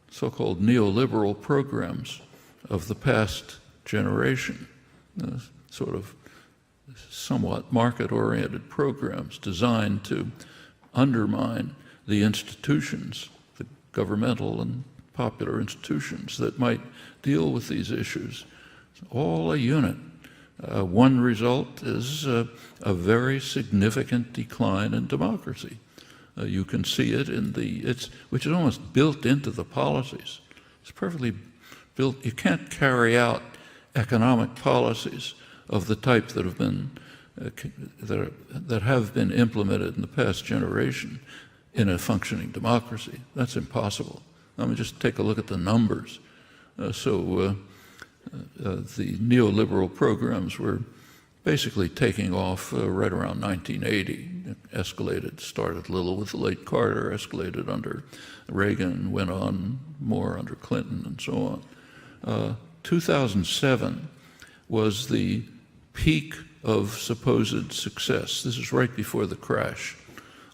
so-called neoliberal programs of the past generation, sort of somewhat market-oriented programs designed to undermine the institutions, the governmental and popular institutions that might deal with these issues, all a unit. One result is a very significant decline in democracy. You can see it which is almost built into the policies. It's perfectly built. You can't carry out economic policies of the type that have been implemented in the past generation in a functioning democracy. That's impossible. Let me just take a look at the numbers. The neoliberal programs were basically taking off right around 1980. It started a little with the late Carter, escalated under Reagan, went on more under Clinton, and so on. 2007 was the peak of supposed success. This is right before the crash.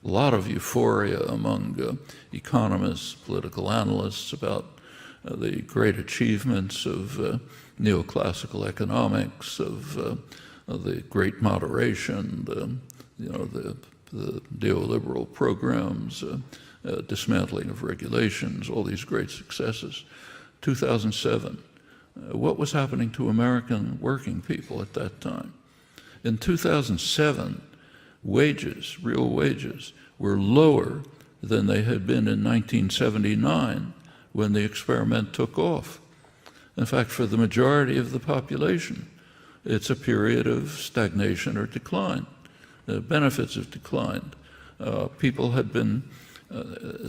A lot of euphoria among economists, political analysts about the great achievements of neoclassical economics, of the great moderation, the neoliberal programs, dismantling of regulations, all these great successes. 2007, what was happening to American working people at that time? In 2007, wages, real wages, were lower than they had been in 1979 when the experiment took off. In fact, for the majority of the population, it's a period of stagnation or decline. The benefits have declined. People had been,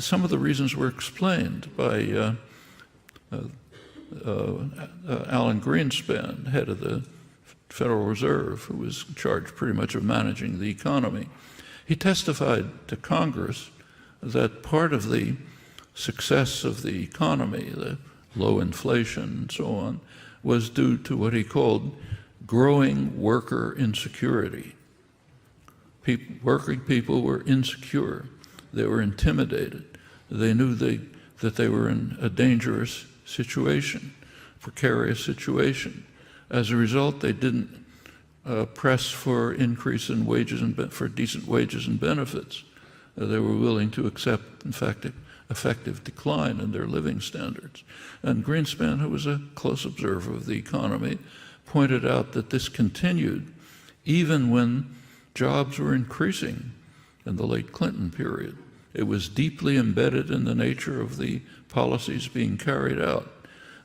some of the reasons were explained by Alan Greenspan, head of the Federal Reserve, who was charged pretty much of managing the economy. He testified to Congress that part of the success of the economy, the low inflation and so on, was due to what he called growing worker insecurity. Working people were insecure. They were intimidated. They knew that they were in a dangerous situation, precarious situation. As a result, they didn't press for increase in wages and for decent wages and benefits. They were willing to accept, in fact, effective decline in their living standards. And Greenspan, who was a close observer of the economy, pointed out that this continued even when jobs were increasing in the late Clinton period. It was deeply embedded in the nature of the policies being carried out,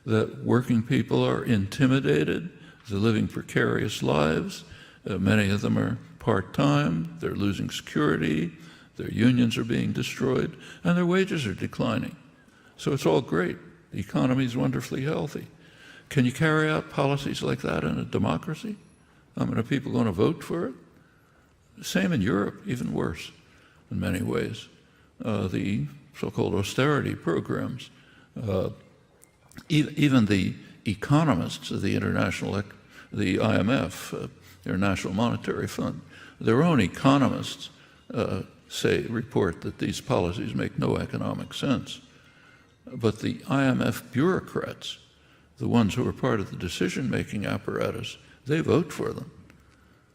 that working people are intimidated, they're living precarious lives, many of them are part-time, they're losing security, their unions are being destroyed, and their wages are declining. So it's all great. The economy is wonderfully healthy. Can you carry out policies like that in a democracy? I mean, are people going to vote for it? Same in Europe, even worse in many ways. The so-called austerity programs, even the economists of the the IMF, International Monetary Fund, their own economists report that these policies make no economic sense. But the IMF bureaucrats, the ones who are part of the decision-making apparatus, they vote for them.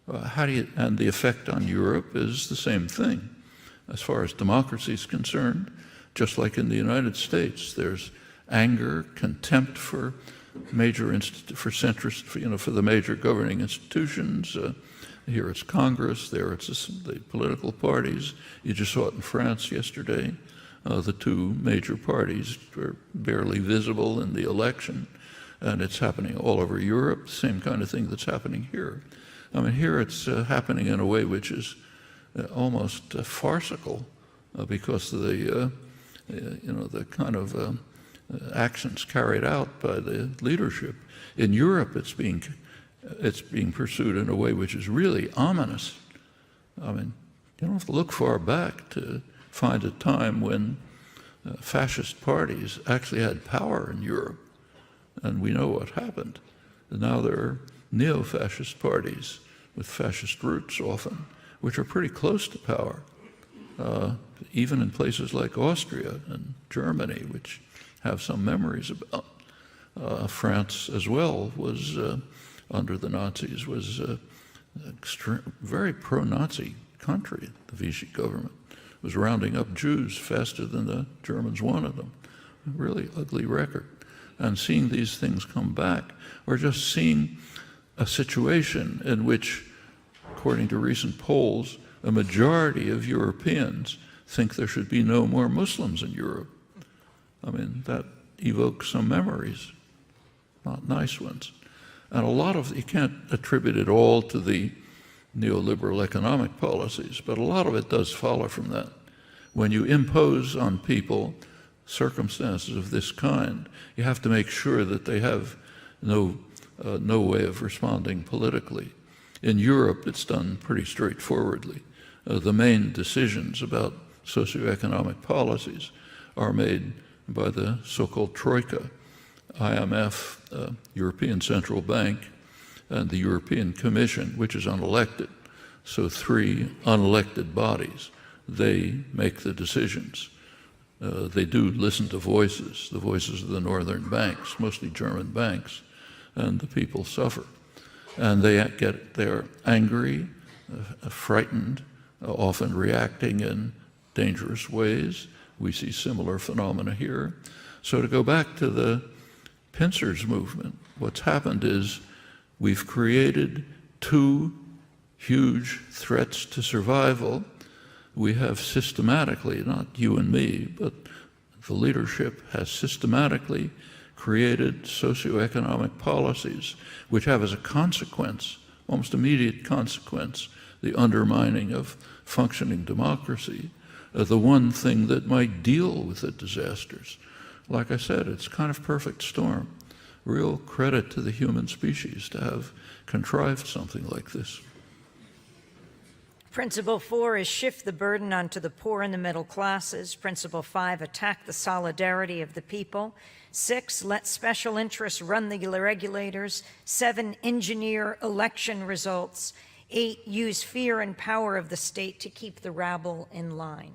And the effect on Europe is the same thing. As far as democracy is concerned, just like in the United States, there's anger, contempt for for the major governing institutions. Here it's Congress, there it's the political parties. You just saw it in France yesterday. The two major parties were barely visible in the election, and it's happening all over Europe, the same kind of thing that's happening here. I mean, here it's happening in a way which is almost farcical because of the kind of actions carried out by the leadership. In Europe, it's being pursued in a way which is really ominous. I mean, you don't have to look far back to find a time when fascist parties actually had power in Europe, and we know what happened. And now there are neo-fascist parties with fascist roots often, which are pretty close to power, even in places like Austria and Germany, which have some memories about. France as well was, under the Nazis, was a very pro-Nazi country. The Vichy government was rounding up Jews faster than the Germans wanted them. A really ugly record. And seeing these things come back, or just seeing a situation in which, according to recent polls, a majority of Europeans think there should be no more Muslims in Europe. I mean, that evokes some memories, not nice ones. And a lot of, you can't attribute it all to the neoliberal economic policies, but a lot of it does follow from that. When you impose on people circumstances of this kind, you have to make sure that they have no way of responding politically. In Europe, it's done pretty straightforwardly. The main decisions about socioeconomic policies are made by the so-called Troika, IMF, European Central Bank, and the European Commission, which is unelected. So three unelected bodies, they make the decisions. They do listen to voices, the voices of the northern banks, mostly German banks, and the people suffer. And they're angry, frightened, often reacting in dangerous ways, we see similar phenomena here. So to go back to the pincers movement, what's happened is we've created two huge threats to survival. We have systematically, not you and me, but the leadership has systematically created socioeconomic policies which have as a consequence, almost immediate consequence, the undermining of functioning democracy, the one thing that might deal with the disasters. Like I said, it's kind of perfect storm. Real credit to the human species to have contrived something like this. Principle 4 is shift the burden onto the poor and the middle classes. Principle 5, attack the solidarity of the people. 6, let special interests run the regulators. 7, engineer election results. 8, use fear and power of the state to keep the rabble in line.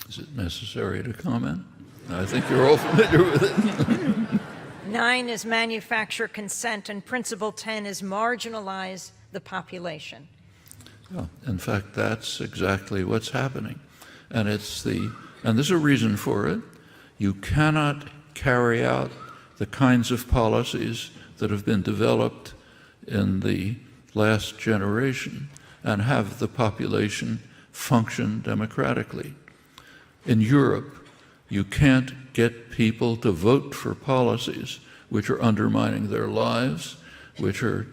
Is it necessary to comment? I think you're all familiar with it. 9 is manufacture consent, and principle 10 is marginalize the population. Well, in fact, that's exactly what's happening. And there's a reason for it. You cannot carry out the kinds of policies that have been developed in the last generation and have the population function democratically. In Europe, you can't get people to vote for policies which are undermining their lives, which are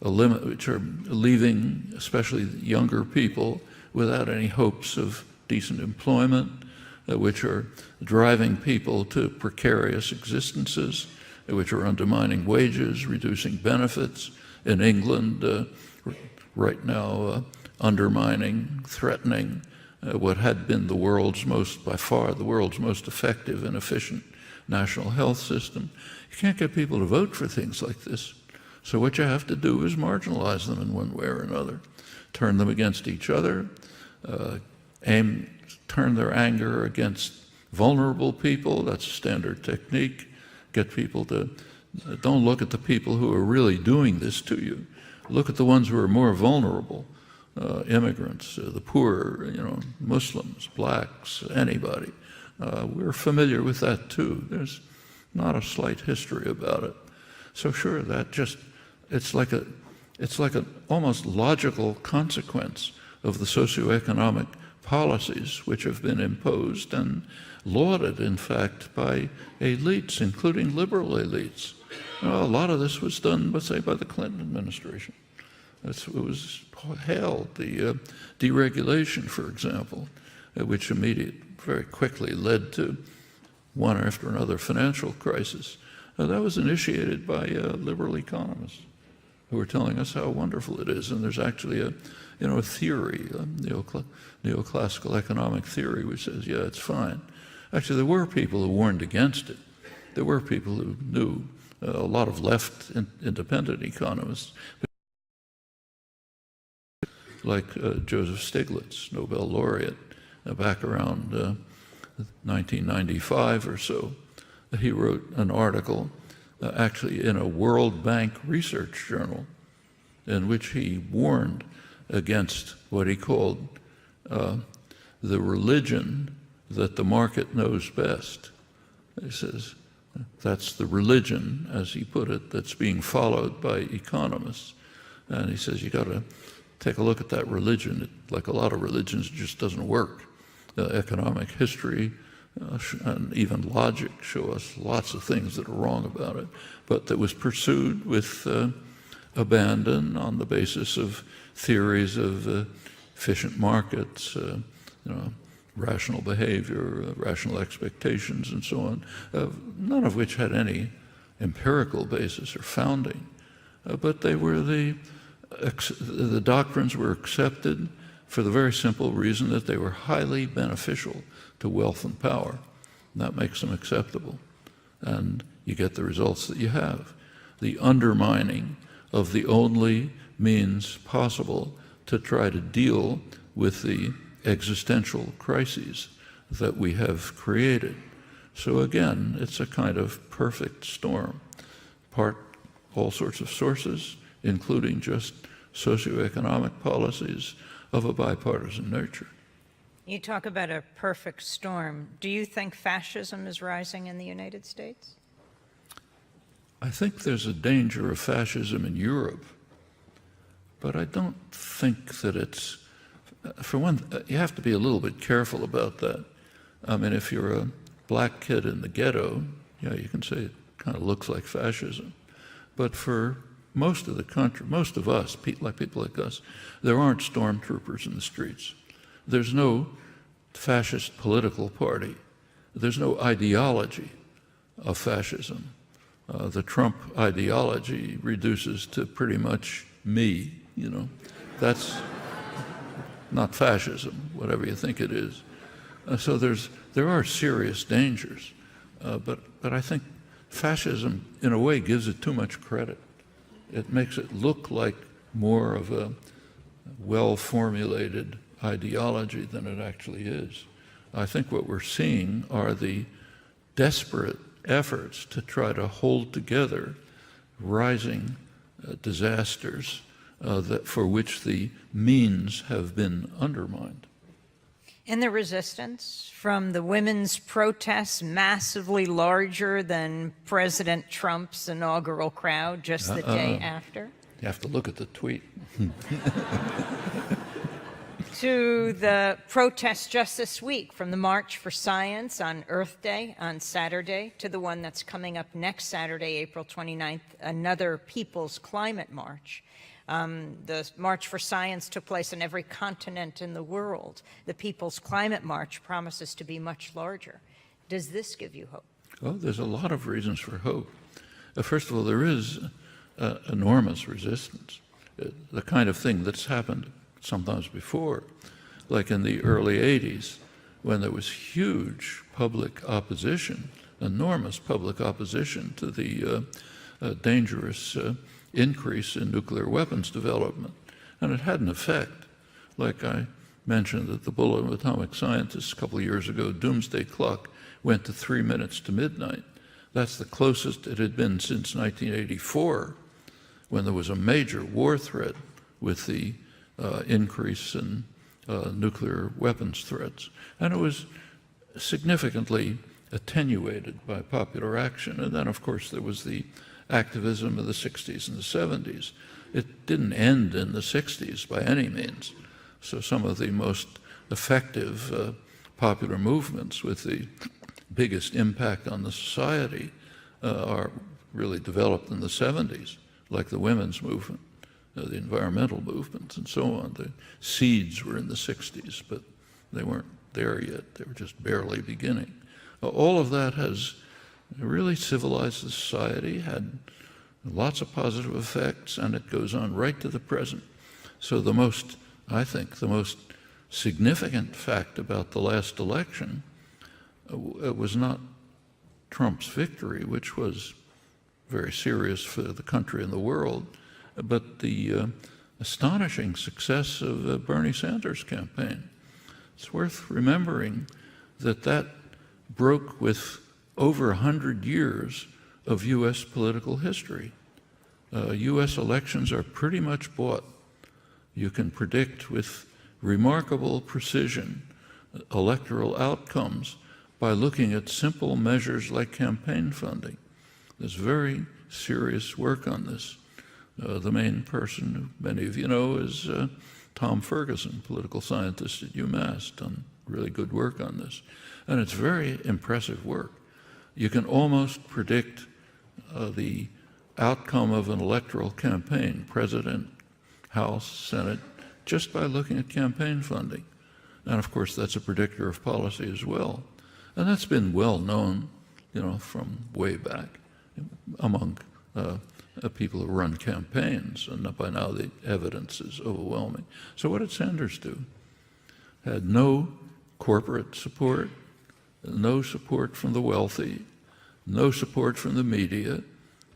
leaving especially younger people without any hopes of decent employment, which are driving people to precarious existences, which are undermining wages, reducing benefits. In England, right now, undermining, threatening what had been by far the world's most effective and efficient national health system. You can't get people to vote for things like this. So what you have to do is marginalize them in one way or another, turn them against each other, turn their anger against vulnerable people. That's a standard technique. Get people to, don't look at the people who are really doing this to you. Look at the ones who are more vulnerable, immigrants, the poor, Muslims, blacks, anybody. We're familiar with that too. There's not a slight history about it. So sure, it's like an almost logical consequence of the socioeconomic policies which have been imposed and lauded, in fact, by elites, including liberal elites. A lot of this was done, let's say, by the Clinton administration. It was hailed, the deregulation, for example, which very quickly led to one after another financial crisis. That was initiated by liberal economists who were telling us how wonderful it is. And there's actually a theory, a neoclassical economic theory, which says, yeah, it's fine. Actually, there were people who warned against it. There were people who knew, a lot of left independent economists, like Joseph Stiglitz, Nobel laureate, back around 1995 or so. He wrote an article actually in a World Bank research journal in which he warned against what he called the religion that the market knows best. He says, that's the religion, as he put it, that's being followed by economists. And he says, you got to take a look at that religion. Like a lot of religions, it just doesn't work. Economic history and even logic show us lots of things that are wrong about it, but that was pursued with abandon on the basis of theories of efficient markets, rational behavior, rational expectations, and so on, none of which had any empirical basis or founding. But they were the doctrines were accepted for the very simple reason that they were highly beneficial to wealth and power. And that makes them acceptable. And you get the results that you have. The undermining of the only means possible to try to deal with the existential crises that we have created. So again, it's a kind of perfect storm. All sorts of sources, including just socioeconomic policies of a bipartisan nature. You talk about a perfect storm. Do you think fascism is rising in the United States? I think there's a danger of fascism in Europe, but I don't think that it's, for one, you have to be a little bit careful about that. I mean, if you're a black kid in the ghetto, yeah, you can say it kind of looks like fascism. But for most of the country, most of us, people like us, there aren't stormtroopers in the streets. There's no fascist political party. There's no ideology of fascism. The Trump ideology reduces to pretty much me, you know. That's not fascism, whatever you think it is. So there are serious dangers, but I think fascism, in a way, gives it too much credit. It makes it look like more of a well-formulated ideology than it actually is. I think what we're seeing are the desperate efforts to try to hold together rising disasters for which the means have been undermined. And the resistance from the women's protests, massively larger than President Trump's inaugural crowd just the day after? You have to look at the tweet. To the protests just this week, from the March for Science on Earth Day on Saturday to the one that's coming up next Saturday, April 29th, another People's Climate March. The March for Science took place in every continent in the world. The People's Climate March promises to be much larger. Does this give you hope? Oh, there's a lot of reasons for hope. First of all, there is enormous resistance, the kind of thing that's happened sometimes before, like in the early 80s, when there was huge public opposition, enormous public opposition to the dangerous increase in nuclear weapons development. And it had an effect. Like I mentioned at the Bulletin of Atomic Scientists a couple of years ago, doomsday clock went to 3 minutes to midnight. That's the closest it had been since 1984, when there was a major war threat with the increase in nuclear weapons threats. And it was significantly attenuated by popular action. And then, of course, there was the activism of the 60s and the 70s. It didn't end in the 60s by any means. So some of the most effective popular movements with the biggest impact on the society are really developed in the 70s, like the women's movement, the environmental movements, and so on. The seeds were in the 60s, but they weren't there yet. They were just barely beginning. All of that has really civilized the society, had lots of positive effects, and it goes on right to the present. So I think the most significant fact about the last election was not Trump's victory, which was very serious for the country and the world, but the astonishing success of Bernie Sanders' campaign. It's worth remembering that broke with over 100 years of U.S. political history. U.S. elections are pretty much bought. You can predict with remarkable precision electoral outcomes by looking at simple measures like campaign funding. There's very serious work on this. The main person, who many of you know, is Tom Ferguson, political scientist at UMass, done really good work on this. And it's very impressive work. You can almost predict the outcome of an electoral campaign, president, House, Senate, just by looking at campaign funding. And of course, that's a predictor of policy as well. And that's been well known, from way back among people who run campaigns. And by now, the evidence is overwhelming. So what did Sanders do? Had no corporate support, no support from the wealthy, no support from the media,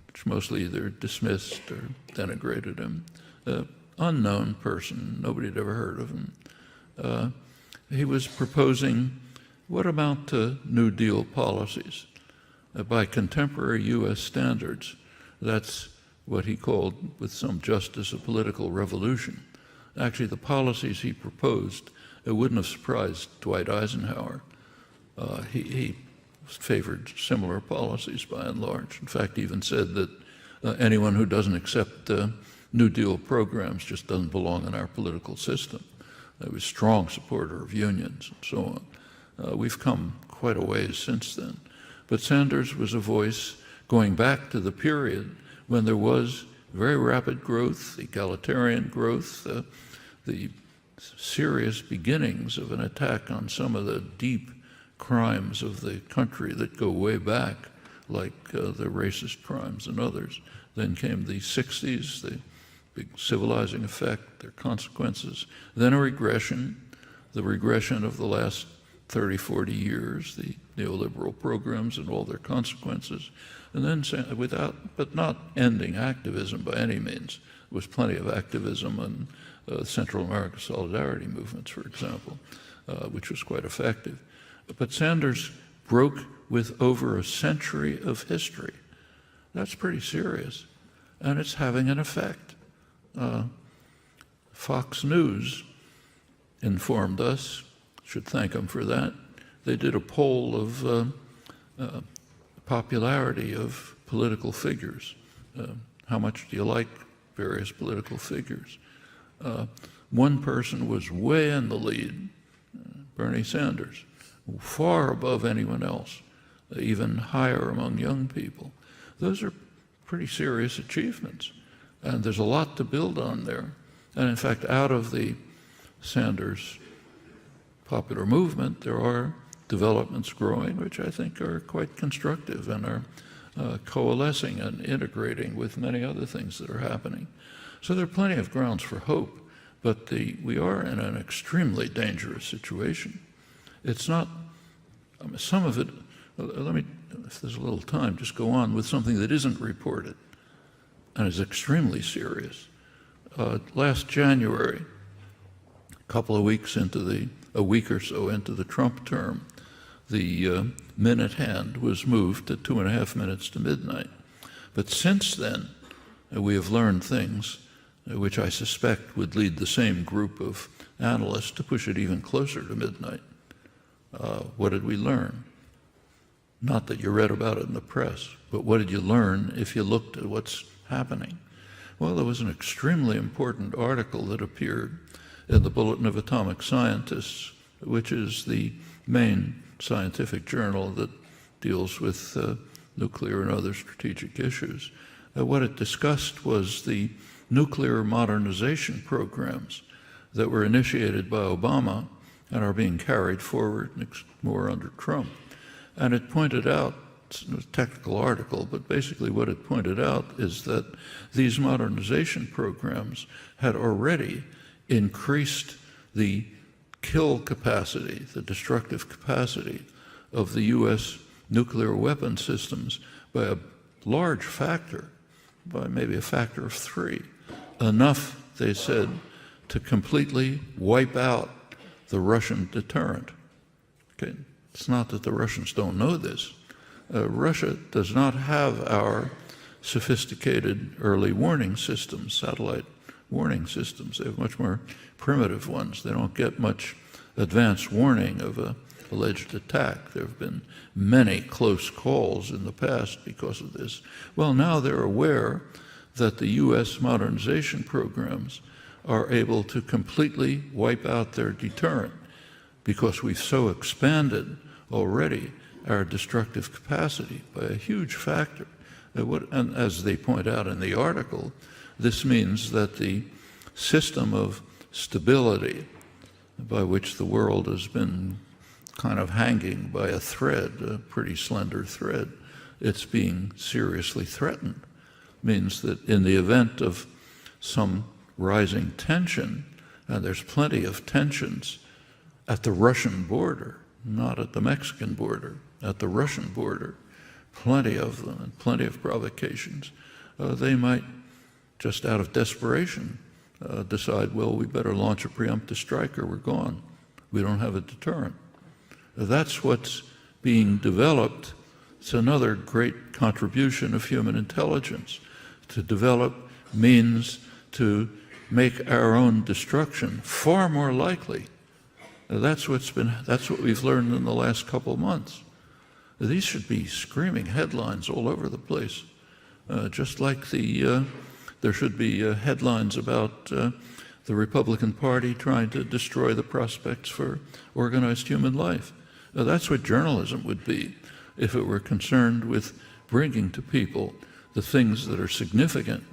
which mostly either dismissed or denigrated him. Unknown person, nobody had ever heard of him. He was proposing what amount to New Deal policies. By contemporary U.S. standards, that's what he called, with some justice, a political revolution. Actually, the policies he proposed It wouldn't have surprised Dwight Eisenhower. He favored similar policies by and large. In fact, he even said that anyone who doesn't accept New Deal programs just doesn't belong in our political system. He was a strong supporter of unions and so on. We've come quite a ways since then. But Sanders was a voice going back to the period when there was very rapid growth, egalitarian growth, the serious beginnings of an attack on some of the deep crimes of the country that go way back, like the racist crimes and others. Then came the 60s, the big civilizing effect, their consequences. Then a regression, the regression of the last 30, 40 years, the neoliberal programs and all their consequences. And then, but not ending activism by any means. There was plenty of activism in Central America solidarity movements, for example, which was quite effective. But Sanders broke with over a century of history. That's pretty serious, and it's having an effect. Fox News informed us, should thank them for that. They did a poll of popularity of political figures. How much do you like various political figures? One person was way in the lead, Bernie Sanders, far above anyone else, even higher among young people. Those are pretty serious achievements, and there's a lot to build on there. And in fact, out of the Sanders popular movement, there are developments growing, which I think are quite constructive and are coalescing and integrating with many other things that are happening. So there are plenty of grounds for hope, but we are in an extremely dangerous situation. It's not, some of it, let me, if there's a little time, just go on with something that isn't reported and is extremely serious. Last January, a week or so into the Trump term, the minute hand was moved to 2.5 minutes to midnight. But since then, we have learned things which I suspect would lead the same group of analysts to push it even closer to midnight. What did we learn? Not that you read about it in the press, but what did you learn if you looked at what's happening? Well, there was an extremely important article that appeared in the Bulletin of Atomic Scientists, which is the main scientific journal that deals with nuclear and other strategic issues. What it discussed was the nuclear modernization programs that were initiated by Obama and are being carried forward more under Trump. And it pointed out, it's a technical article, but basically what it pointed out is that these modernization programs had already increased the kill capacity, the destructive capacity of the U.S. nuclear weapon systems by a large factor, by maybe a factor of 3. Enough, they said, to completely wipe out the Russian deterrent. Okay. It's not that the Russians don't know this. Russia does not have our sophisticated early warning systems, satellite warning systems. They have much more primitive ones. They don't get much advance warning of an alleged attack. There have been many close calls in the past because of this. Well, now they're aware that the U.S. modernization programs are able to completely wipe out their deterrent because we've so expanded already our destructive capacity by a huge factor. And as they point out in the article, this means that the system of stability by which the world has been kind of hanging by a thread, a pretty slender thread, it's being seriously threatened. Means that in the event of some rising tension, and there's plenty of tensions at the Russian border, not at the Mexican border, at the Russian border, plenty of them and plenty of provocations, they might, just out of desperation, decide, well, we better launch a preemptive strike or we're gone. We don't have a deterrent. That's what's being developed. It's another great contribution of human intelligence, to develop means to make our own destruction far more likely That's what we've learned in the last couple of months. These should be screaming headlines all over the place, just like there should be headlines about the Republican Party trying to destroy the prospects for organized human life. That's what journalism would be if it were concerned with bringing to people the things that are significant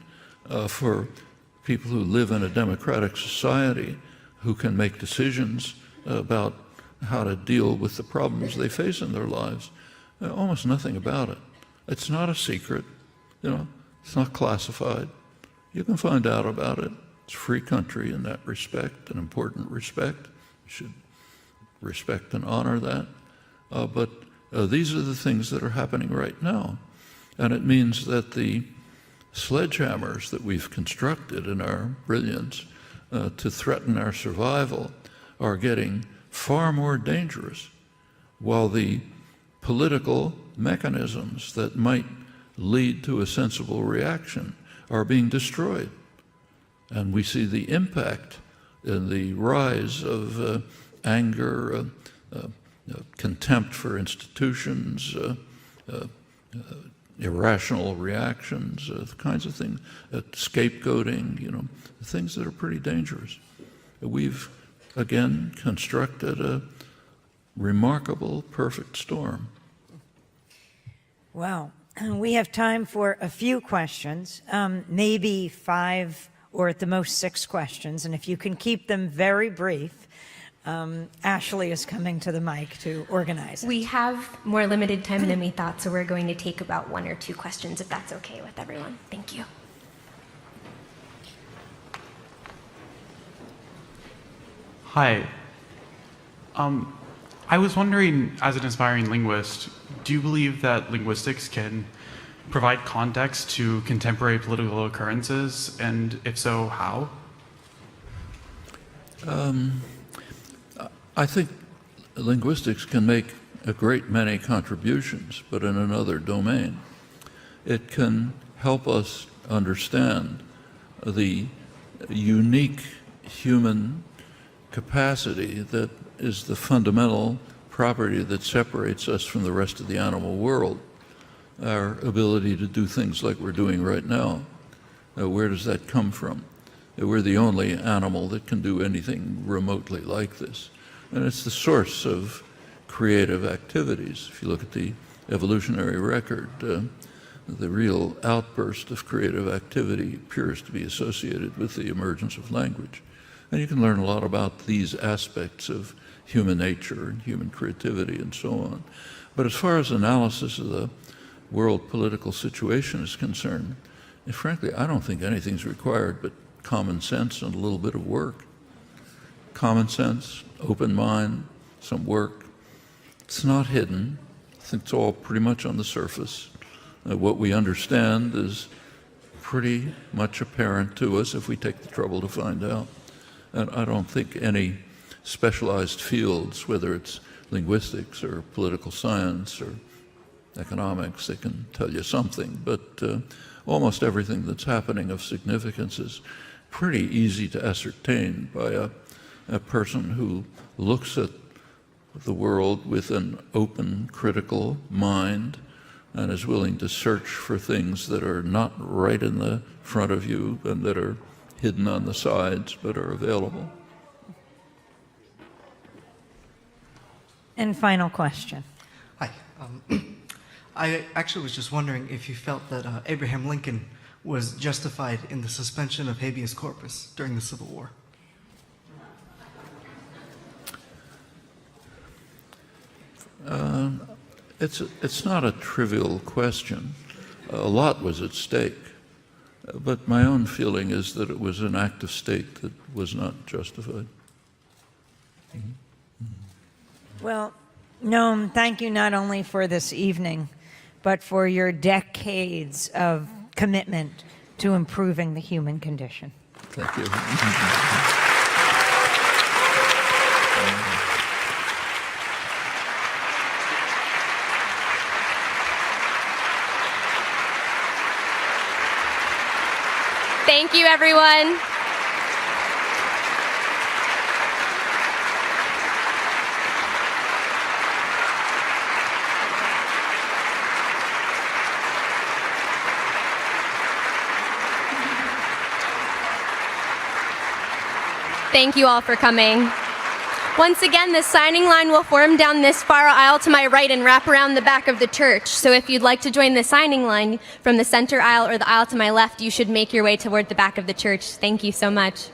for people who live in a democratic society, who can make decisions about how to deal with the problems they face in their lives. Almost nothing about it. It's not a secret, it's not classified. You can find out about it. It's a free country in that respect, an important respect. You should respect and honor that. But these are the things that are happening right now. And it means that the sledgehammers that we've constructed in our brilliance to threaten our survival are getting far more dangerous, while the political mechanisms that might lead to a sensible reaction are being destroyed. And we see the impact in the rise of anger, contempt for institutions, irrational reactions, the kinds of things, scapegoating, things that are pretty dangerous. We've, again, constructed a remarkable perfect storm. Well, we have time for a few questions, maybe 5 or at the most 6 questions. And if you can keep them very brief, Ashley is coming to the mic to organize it. We have more limited time than we thought, so we're going to take about 1 or 2 questions, if that's okay with everyone. Thank you. Hi. I was wondering, as an aspiring linguist, do you believe that linguistics can provide context to contemporary political occurrences, and if so, how? I think linguistics can make a great many contributions, but in another domain. It can help us understand the unique human capacity that is the fundamental property that separates us from the rest of the animal world, our ability to do things like we're doing right now. Where does that come from? We're the only animal that can do anything remotely like this. And it's the source of creative activities. If you look at the evolutionary record, the real outburst of creative activity appears to be associated with the emergence of language. And you can learn a lot about these aspects of human nature and human creativity and so on. But as far as analysis of the world political situation is concerned, and frankly, I don't think anything's required but common sense and a little bit of work. Common sense, open mind, some work. It's not hidden. I think it's all pretty much on the surface. What we understand is pretty much apparent to us if we take the trouble to find out. And I don't think any specialized fields, whether it's linguistics or political science or economics, they can tell you something. But almost everything that's happening of significance is pretty easy to ascertain by a person who looks at the world with an open, critical mind and is willing to search for things that are not right in the front of you and that are hidden on the sides but are available. And final question. Hi. I actually was just wondering if you felt that Abraham Lincoln was justified in the suspension of habeas corpus during the Civil War. It's not a trivial question. A lot was at stake. But my own feeling is that it was an act of state that was not justified. Well, Noam, thank you not only for this evening, but for your decades of commitment to improving the human condition. Thank you. Thank you, everyone. Thank you all for coming. Once again, the signing line will form down this far aisle to my right and wrap around the back of the church. So if you'd like to join the signing line from the center aisle or the aisle to my left, you should make your way toward the back of the church. Thank you so much.